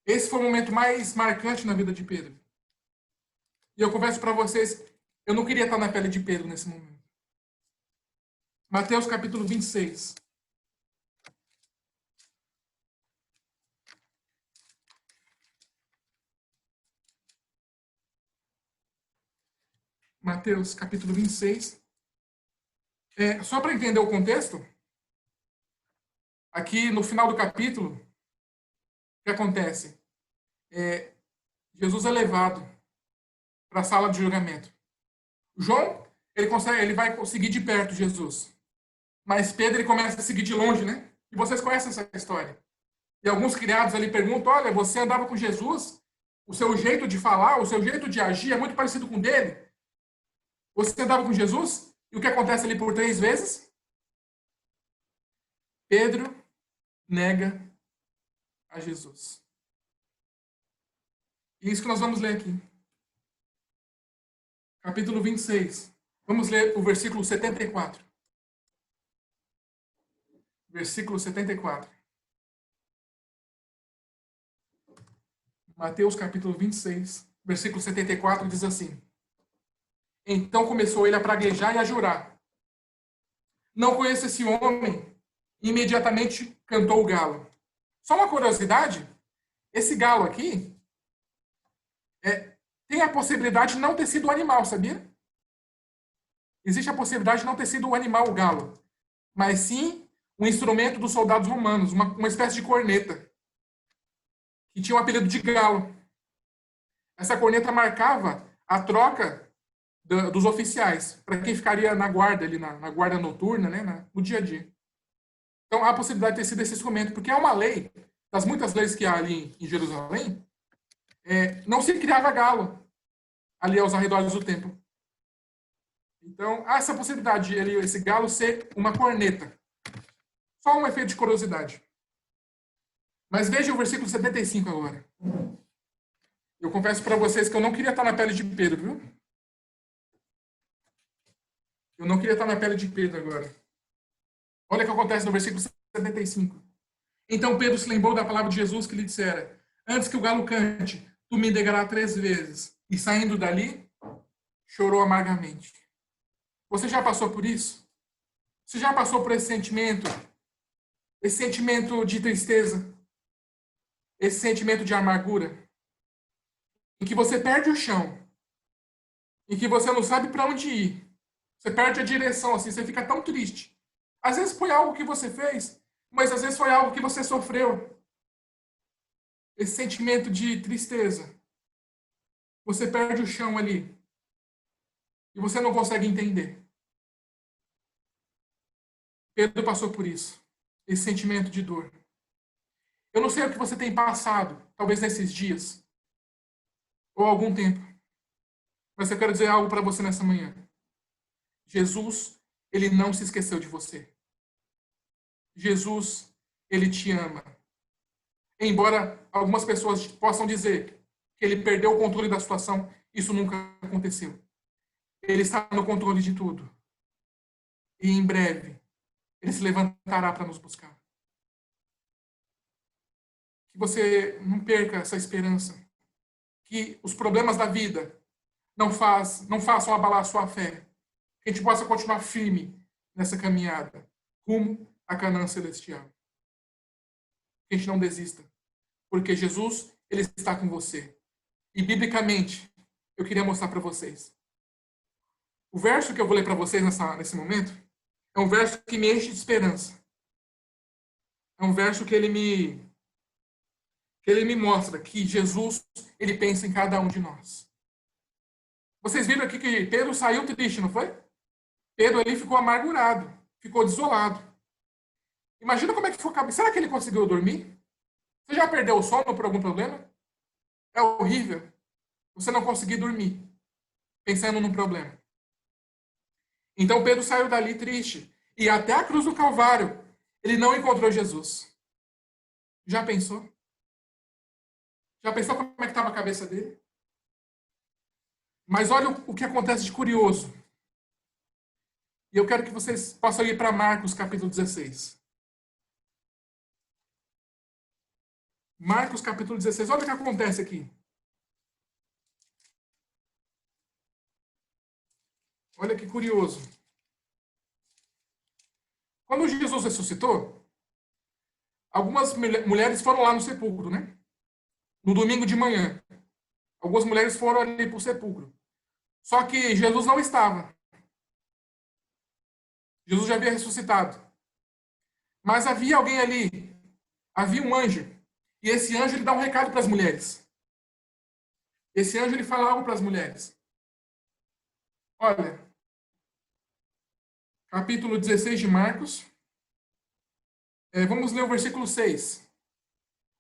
Esse foi o momento mais marcante na vida de Pedro. E eu confesso para vocês, eu não queria estar na pele de Pedro nesse momento. Mateus capítulo 26. Mateus capítulo 26. Só para entender o contexto, aqui no final do capítulo, o que acontece? Jesus é levado para a sala de julgamento. João, ele vai conseguir de perto Jesus. Mas Pedro, ele começa a seguir de longe, né? E vocês conhecem essa história. E alguns criados ali perguntam, olha, você andava com Jesus? O seu jeito de falar, o seu jeito de agir é muito parecido com o dele? Você andava com Jesus? E o que acontece ali por 3 vezes? Pedro nega a Jesus. E isso que nós vamos ler aqui. Capítulo 26. Vamos ler o versículo 74. Versículo 74. Mateus capítulo 26, versículo 74 diz assim: Então começou ele a praguejar e a jurar. Não conheço esse homem. Imediatamente cantou o galo. Só uma curiosidade, esse galo aqui tem a possibilidade de não ter sido o animal, sabia? Existe a possibilidade de não ter sido o animal, o galo, mas sim um instrumento dos soldados romanos, uma espécie de corneta, que tinha o apelido de galo. Essa corneta marcava a troca dos oficiais, para quem ficaria na guarda, ali na guarda noturna, né, no dia a dia. Então, há a possibilidade de ter sido esse instrumento, porque é uma lei, das muitas leis que há ali em Jerusalém, não se criava galo ali aos arredores do templo. Então, há essa possibilidade de esse galo ser uma corneta. Só um efeito de curiosidade. Mas veja o versículo 75 agora. Eu confesso para vocês que eu não queria estar na pele de Pedro, viu? Eu não queria estar na pele de Pedro agora. Olha o que acontece no versículo 75. Então Pedro se lembrou da palavra de Jesus que lhe dissera: antes que o galo cante, tu me negarás 3 vezes. E saindo dali, chorou amargamente. Você já passou por isso? Você já passou por esse sentimento de tristeza, esse sentimento de amargura, em que você perde o chão, em que você não sabe para onde ir, você perde a direção, assim, você fica tão triste. Às vezes foi algo que você fez, mas às vezes foi algo que você sofreu. Esse sentimento de tristeza. Você perde o chão ali. E você não consegue entender. Pedro passou por isso. Esse sentimento de dor. Eu não sei o que você tem passado, talvez nesses dias. Ou algum tempo. Mas eu quero dizer algo para você nessa manhã. Jesus, ele não se esqueceu de você. Jesus, ele te ama. Embora algumas pessoas possam dizer que ele perdeu o controle da situação, isso nunca aconteceu. Ele está no controle de tudo. E em breve, ele se levantará para nos buscar. Que você não perca essa esperança. Que os problemas da vida não façam abalar a sua fé. Que a gente possa continuar firme nessa caminhada rumo à Canaã celestial. Que a gente não desista. Porque Jesus, ele está com você. E, biblicamente, eu queria mostrar para vocês. O verso que eu vou ler para vocês nesse momento é um verso que me enche de esperança. É um verso que ele me mostra que Jesus, ele pensa em cada um de nós. Vocês viram aqui que Pedro saiu triste, não foi? Pedro ali ficou amargurado, ficou desolado. Imagina como é que ficou a cabeça. Será que ele conseguiu dormir? Você já perdeu o sono por algum problema? É horrível você não conseguir dormir, pensando num problema. Então Pedro saiu dali triste. E até a cruz do Calvário, ele não encontrou Jesus. Já pensou? Já pensou como é que estava a cabeça dele? Mas olha o que acontece de curioso. E eu quero que vocês possam ir para Marcos capítulo 16. Marcos capítulo 16. Olha o que acontece aqui. Olha que curioso. Quando Jesus ressuscitou, algumas mulheres foram lá no sepulcro, né? No domingo de manhã. Algumas mulheres foram ali para o sepulcro. Só que Jesus não estava. Jesus já havia ressuscitado. Mas havia alguém ali. Havia um anjo. E esse anjo, ele dá um recado para as mulheres. Esse anjo, ele fala algo para as mulheres. Olha. Capítulo 16 de Marcos. Vamos ler o versículo 6.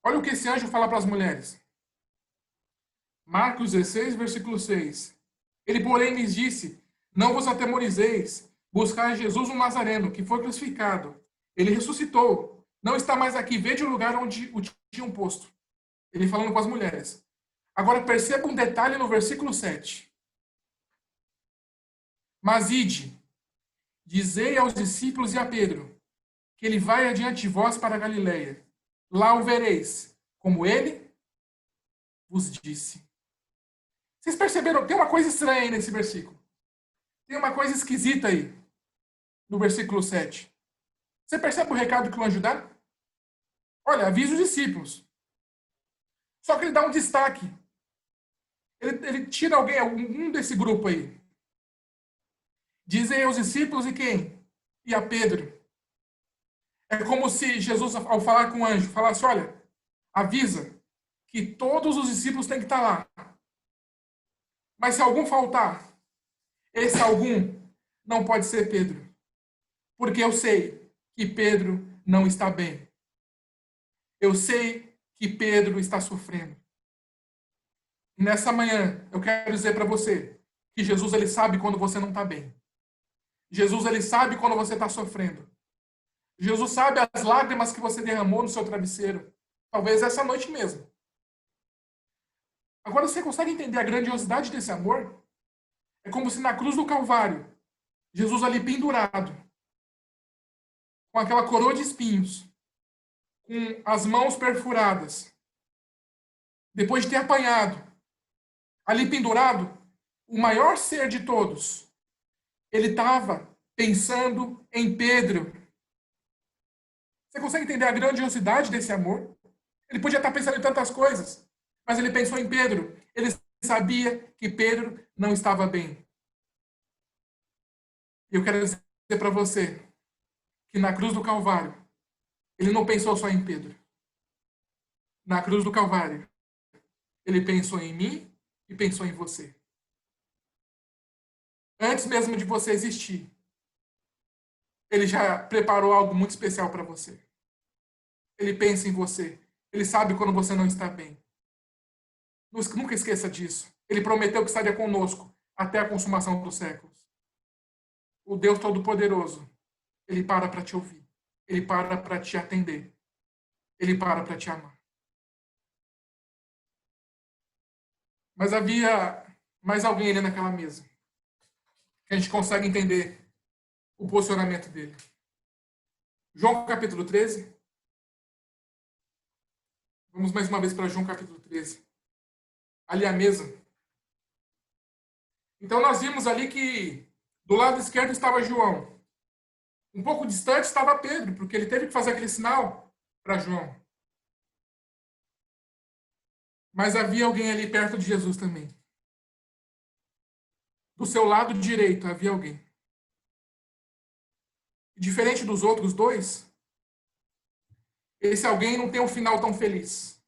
Olha o que esse anjo fala para as mulheres. Marcos 16, versículo 6. Ele, porém, lhes disse: não vos atemorizeis, buscai Jesus o Nazareno, que foi crucificado. Ele ressuscitou. Não está mais aqui. Vede o lugar onde o tinham posto. Ele falando com as mulheres. Agora perceba um detalhe no versículo 7. Mas ide, dizei aos discípulos e a Pedro, que ele vai adiante de vós para a Galileia. Lá o vereis, como ele vos disse. Vocês perceberam? Tem uma coisa estranha aí nesse versículo. Tem uma coisa esquisita aí, no versículo 7. Você percebe o recado que o anjo dá? Olha, avisa os discípulos. Só que ele dá um destaque. Ele tira alguém, um desse grupo aí. Dizem aos discípulos e quem? E a Pedro. É como se Jesus, ao falar com o anjo, falasse: olha, avisa que todos os discípulos têm que estar lá. Mas se algum faltar, Esse algum não pode ser Pedro, porque eu sei que Pedro não está bem. Eu sei que Pedro está sofrendo. E nessa manhã, eu quero dizer para você que Jesus, ele sabe quando você não está bem. Jesus, ele sabe quando você está sofrendo. Jesus sabe as lágrimas que você derramou no seu travesseiro. Talvez essa noite mesmo. Agora, você consegue entender a grandiosidade desse amor? É como se na cruz do Calvário, Jesus ali pendurado, com aquela coroa de espinhos, com as mãos perfuradas, depois de ter apanhado, ali pendurado, o maior ser de todos, ele estava pensando em Pedro. Você consegue entender a grandiosidade desse amor? Ele podia estar pensando em tantas coisas, mas ele pensou em Pedro. Ele sabia que Pedro não estava bem. E eu quero dizer para você que na cruz do Calvário, ele não pensou só em Pedro. Na cruz do Calvário, ele pensou em mim e pensou em você. Antes mesmo de você existir, ele já preparou algo muito especial para você. Ele pensa em você. Ele sabe quando você não está bem. Nunca esqueça disso. Ele prometeu que estaria conosco até a consumação dos séculos. O Deus Todo-Poderoso, ele para te ouvir. Ele para te atender. Ele para te amar. Mas havia mais alguém ali naquela mesa. Que a gente consegue entender o posicionamento dele. João capítulo 13. Vamos mais uma vez para João capítulo 13. Ali à mesa. Então nós vimos ali que do lado esquerdo estava João. Um pouco distante estava Pedro, porque ele teve que fazer aquele sinal para João. Mas havia alguém ali perto de Jesus também. Do seu lado direito havia alguém. Diferente dos outros dois, esse alguém não tem um final tão feliz.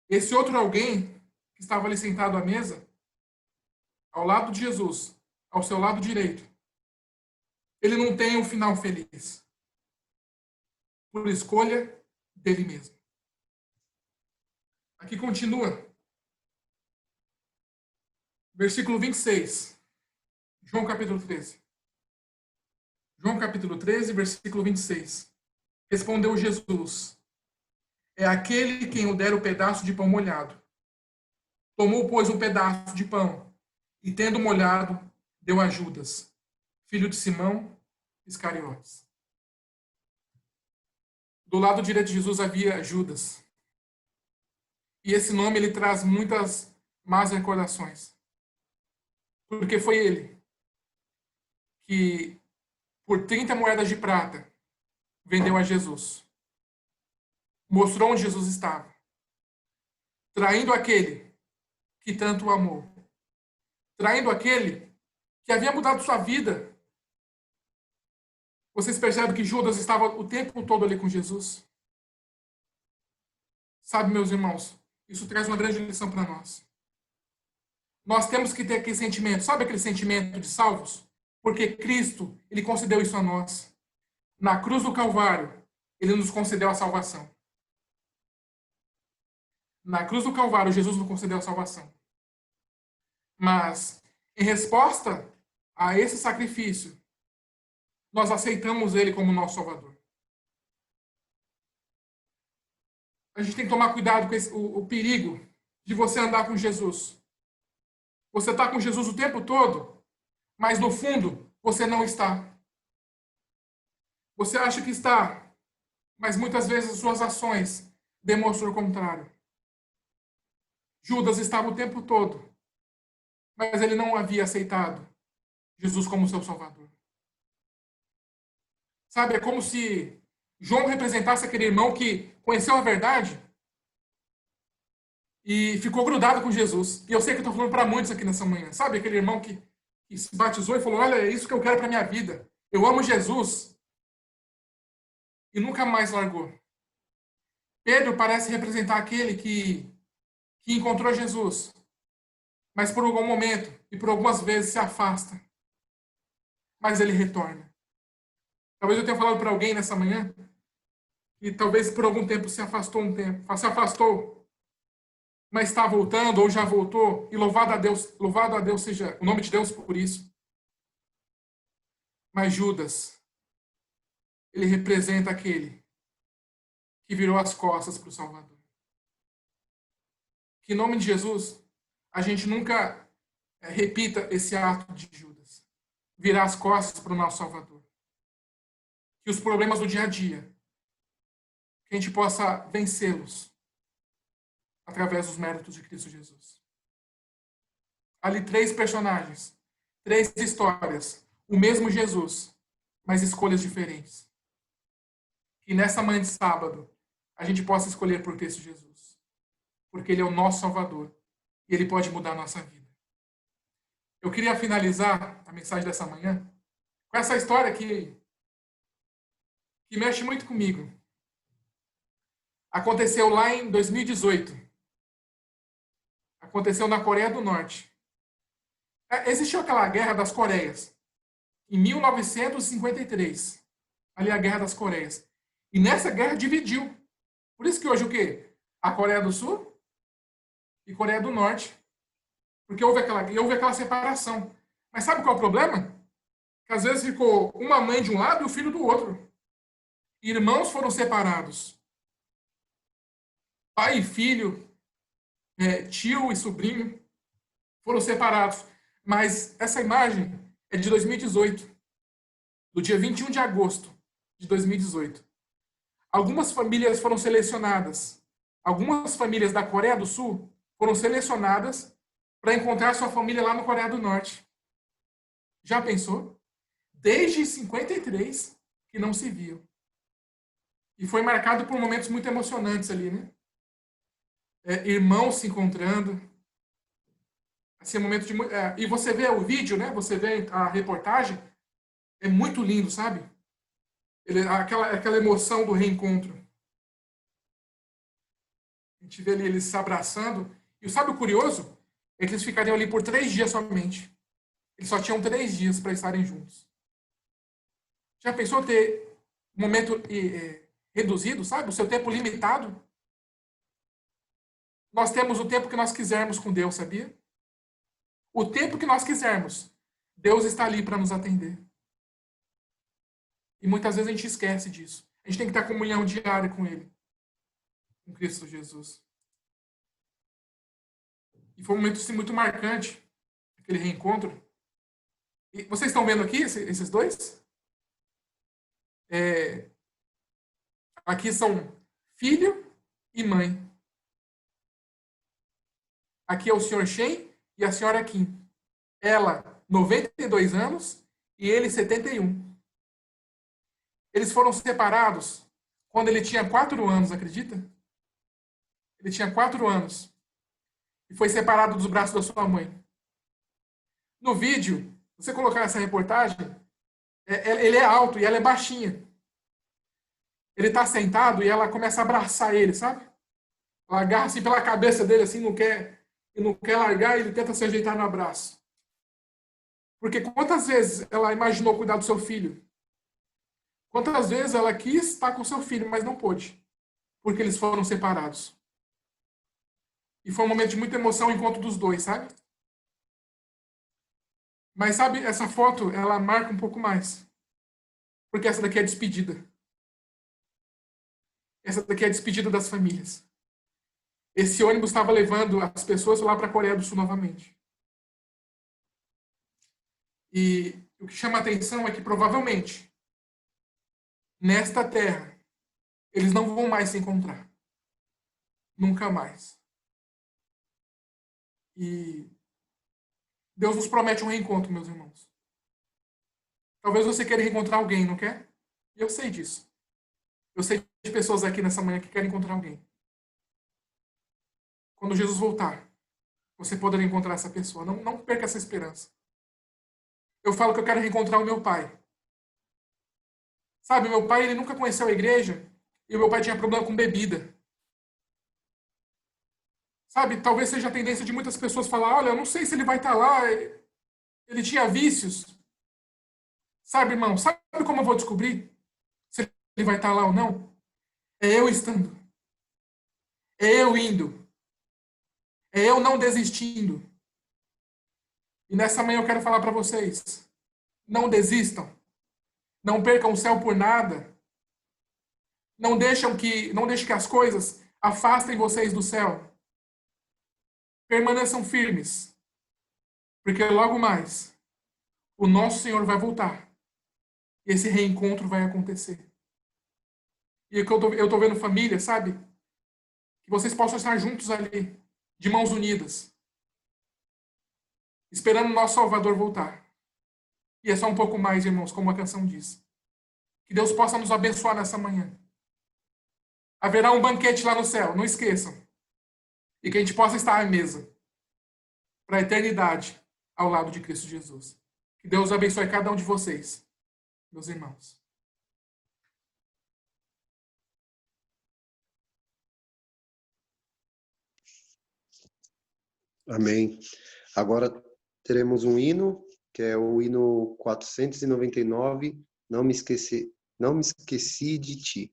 Esse outro alguém que estava ali sentado à mesa, ao lado de Jesus, ao seu lado direito, ele não tem um final feliz. Por escolha dele mesmo. Aqui continua. Versículo 26. João capítulo 13. João capítulo 13, versículo 26. Respondeu Jesus: é aquele quem o der o pedaço de pão molhado. Tomou, pois, um pedaço de pão, e tendo molhado, deu a Judas, filho de Simão Iscariotes. Do lado direito de Jesus havia Judas. E esse nome ele traz muitas más recordações. Porque foi ele que, por 30 moedas de prata, vendeu a Jesus. Mostrou onde Jesus estava. Traindo aquele que tanto o amou. Traindo aquele que havia mudado sua vida. Vocês percebem que Judas estava o tempo todo ali com Jesus? Sabe, meus irmãos, isso traz uma grande lição para nós. Nós temos que ter aquele sentimento, sabe aquele sentimento de salvos? Porque Cristo, ele concedeu isso a nós. Na cruz do Calvário, ele nos concedeu a salvação. Na cruz do Calvário, Jesus nos concedeu a salvação. Mas, em resposta a esse sacrifício, nós aceitamos ele como nosso Salvador. A gente tem que tomar cuidado com o perigo de você andar com Jesus. Você está com Jesus o tempo todo, mas no fundo, você não está. Você acha que está, mas muitas vezes as suas ações demonstram o contrário. Judas estava o tempo todo, mas ele não havia aceitado Jesus como seu Salvador. Sabe, é como se João representasse aquele irmão que conheceu a verdade e ficou grudado com Jesus. E eu sei que eu estou falando para muitos aqui nessa manhã. Sabe, aquele irmão que se batizou e falou, olha, é isso que eu quero para minha vida. Eu amo Jesus. E nunca mais largou. Pedro parece representar aquele que encontrou Jesus mas por algum momento e por algumas vezes se afasta. Mas ele retorna. Talvez eu tenha falado para alguém nessa manhã que talvez por algum tempo se afastou mas está voltando ou já voltou, e louvado a Deus seja o nome de Deus por isso. Mas Judas, ele representa aquele que virou as costas para o Salvador. Que em nome de Jesus, a gente nunca repita esse ato de Judas. Virar as costas para o nosso Salvador. Que os problemas do dia a dia, que a gente possa vencê-los através dos méritos de Cristo Jesus. Ali 3 personagens, 3 histórias, o mesmo Jesus, mas escolhas diferentes. Que nessa manhã de sábado, a gente possa escolher por Cristo Jesus. Porque Ele é o nosso Salvador e Ele pode mudar a nossa vida. Eu queria finalizar a mensagem dessa manhã com essa história que mexe muito comigo. Aconteceu lá em 2018. Aconteceu na Coreia do Norte. Existiu aquela Guerra das Coreias. Em 1953. Ali a Guerra das Coreias. E nessa guerra dividiu. Por isso que hoje o quê? A Coreia do Sul e Coreia do Norte. Porque houve aquela separação. Mas sabe qual é o problema? Que às vezes ficou uma mãe de um lado e o filho do outro. Irmãos foram separados. Pai e filho, tio e sobrinho foram separados. Mas essa imagem é de 2018, do dia 21 de agosto de 2018. Algumas famílias foram selecionadas. Algumas famílias da Coreia do Sul foram selecionadas para encontrar sua família lá na Coreia do Norte. Já pensou? Desde 53 que não se viam. E foi marcado por momentos muito emocionantes ali, né? Irmãos se encontrando. Assim, momento de e você vê o vídeo, né? Você vê a reportagem, é muito lindo, sabe? Aquela emoção do reencontro. A gente vê ali eles se abraçando. E sabe o curioso? É que eles ficariam ali por 3 dias somente. Eles só tinham 3 dias para estarem juntos. Já pensou ter um momento reduzido, sabe? O seu tempo limitado? Nós temos o tempo que nós quisermos com Deus, sabia? O tempo que nós quisermos, Deus está ali para nos atender. E muitas vezes a gente esquece disso. A gente tem que ter comunhão diária com Ele. Com Cristo Jesus. E foi um momento assim, muito marcante, aquele reencontro. E vocês estão vendo aqui esses dois? Aqui são filho e mãe. Aqui é o Sr. Shen e a Sra. Kim. Ela, 92 anos, e ele, 71. Eles foram separados quando ele tinha 4 anos, acredita? Ele tinha 4 anos. E foi separado dos braços da sua mãe. No vídeo, você colocar essa reportagem, ele é alto e ela é baixinha. Ele está sentado e ela começa a abraçar ele, sabe? Ela agarra assim pela cabeça dele, assim, não quer largar, e ele tenta se ajeitar no abraço. Porque quantas vezes ela imaginou cuidar do seu filho? Quantas vezes ela quis estar com seu filho, mas não pôde, porque eles foram separados. E foi um momento de muita emoção o encontro dos dois, sabe? Mas sabe, essa foto, ela marca um pouco mais. Porque essa daqui é a despedida. Essa daqui é a despedida das famílias. Esse ônibus estava levando as pessoas lá para a Coreia do Sul novamente. E o que chama a atenção é que provavelmente, nesta terra, eles não vão mais se encontrar. Nunca mais. E Deus nos promete um reencontro, meus irmãos. Talvez você queira reencontrar alguém, não quer? E eu sei disso. Eu sei de pessoas aqui nessa manhã que querem encontrar alguém. Quando Jesus voltar, você poderá encontrar essa pessoa. Não perca essa esperança. Eu falo que eu quero reencontrar o meu pai. Sabe, meu pai, ele nunca conheceu a igreja e o meu pai tinha problema com bebida. Sabe, talvez seja a tendência de muitas pessoas falar, olha, eu não sei se ele vai estar lá, ele tinha vícios. Sabe, irmão, sabe como eu vou descobrir se ele vai estar lá ou não? É eu estando. É eu indo. É eu não desistindo. E nessa manhã eu quero falar para vocês, não desistam. Não percam o céu por nada. Não deixem que as coisas afastem vocês do céu. Permaneçam firmes. Porque logo mais, o nosso Senhor vai voltar. E esse reencontro vai acontecer. E eu tô vendo família, sabe? Que vocês possam estar juntos ali, de mãos unidas. Esperando o nosso Salvador voltar. E é só um pouco mais, irmãos, como a canção diz. Que Deus possa nos abençoar nessa manhã. Haverá um banquete lá no céu, não esqueçam. E que a gente possa estar à mesa para a eternidade ao lado de Cristo Jesus. Que Deus abençoe cada um de vocês, meus irmãos. Amém. Agora teremos um hino, que é o hino 499, Não me esqueci de ti.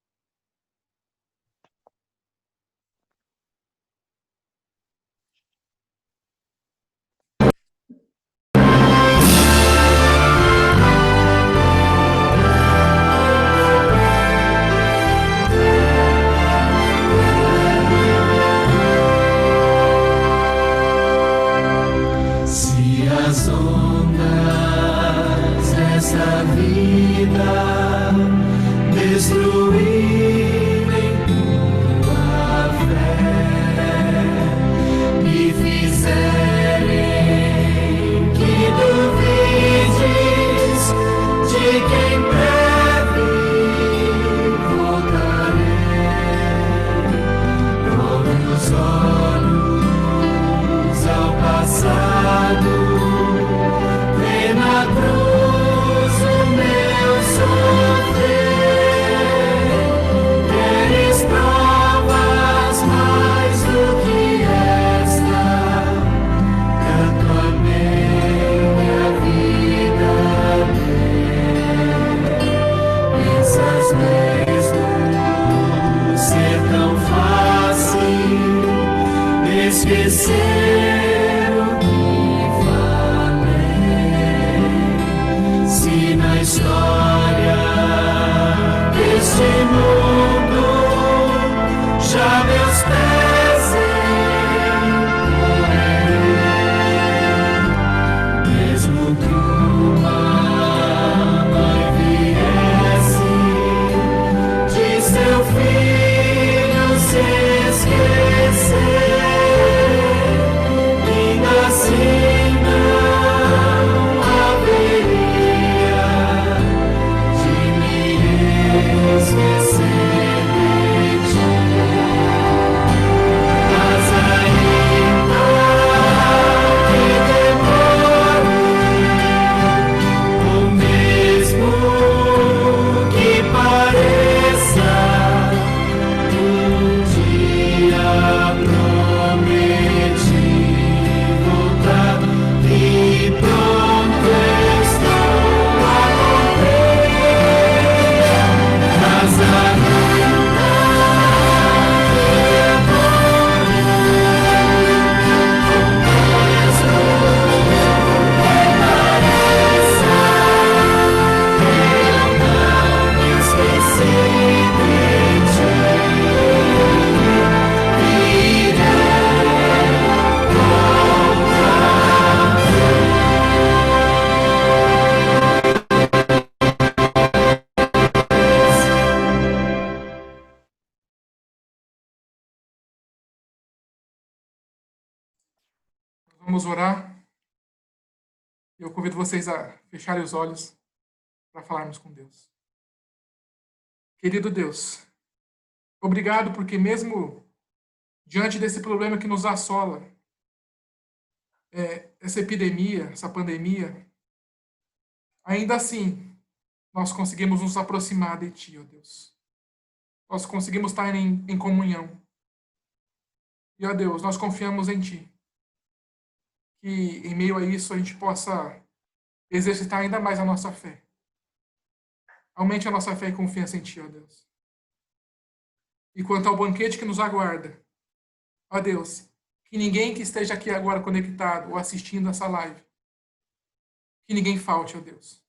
Se as ondas dessa vida destruírem tua fé e fizerem que duvides de quem breve voltarei, volve os olhos ao passado. Vê na cruz o meu sofrer, queres provas mais do que esta, canto amém, minha vida amém. Pensas mesmo ser tão fácil esquecer o que falei, se na história deste mundo já meus pés encolherei, mesmo que uma mãe viesse de seu filho se esquecer, ainda assim não haveria de me esquecer de ti. Mas ainda que demore, ou mesmo que pareça, um dia prometi voltar e pronto estou a cumprir. Mas ainda que demore, ou mesmo que pareça, eu não me esqueci de ti. Vamos orar. Eu convido vocês a fecharem os olhos para falarmos com Deus. Querido Deus, obrigado porque mesmo diante desse problema que nos assola, essa epidemia, essa pandemia, ainda assim, nós conseguimos nos aproximar de Ti, ó Deus. Nós conseguimos estar em comunhão. E, ó Deus, nós confiamos em Ti. Que em meio a isso a gente possa exercitar ainda mais a nossa fé. Aumente a nossa fé e confiança em Ti, ó Deus. E quanto ao banquete que nos aguarda, ó Deus, que ninguém que esteja aqui agora conectado ou assistindo essa live, que ninguém falte, ó Deus.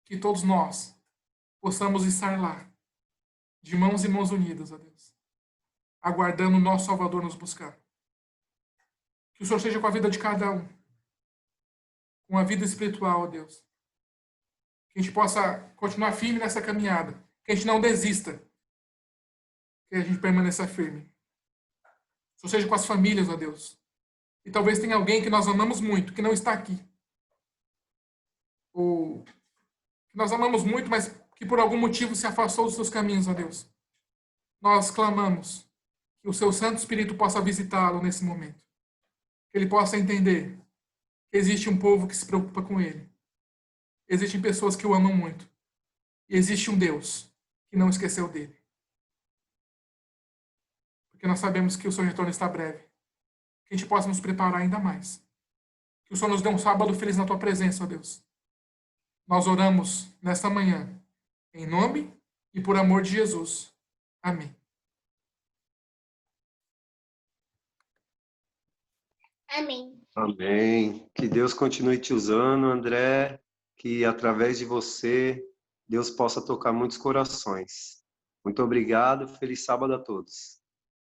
Que todos nós possamos estar lá, de mãos e mãos unidas, ó Deus, aguardando o nosso Salvador nos buscar. Que o Senhor seja com a vida de cada um, com a vida espiritual, ó Deus. Que a gente possa continuar firme nessa caminhada, que a gente não desista, que a gente permaneça firme. Que o Senhor seja com as famílias, ó Deus. E talvez tenha alguém que nós amamos muito, que não está aqui. Ou que nós amamos muito, mas que por algum motivo se afastou dos seus caminhos, ó Deus. Nós clamamos que o seu Santo Espírito possa visitá-lo nesse momento. Que ele possa entender que existe um povo que se preocupa com ele. Existem pessoas que o amam muito. E existe um Deus que não esqueceu dele. Porque nós sabemos que o seu retorno está breve. Que a gente possa nos preparar ainda mais. Que o Senhor nos dê um sábado feliz na tua presença, ó Deus. Nós oramos nesta manhã, em nome e por amor de Jesus. Amém. Amém. Amém. Que Deus continue te usando, André, que através de você, Deus possa tocar muitos corações. Muito obrigado, feliz sábado a todos.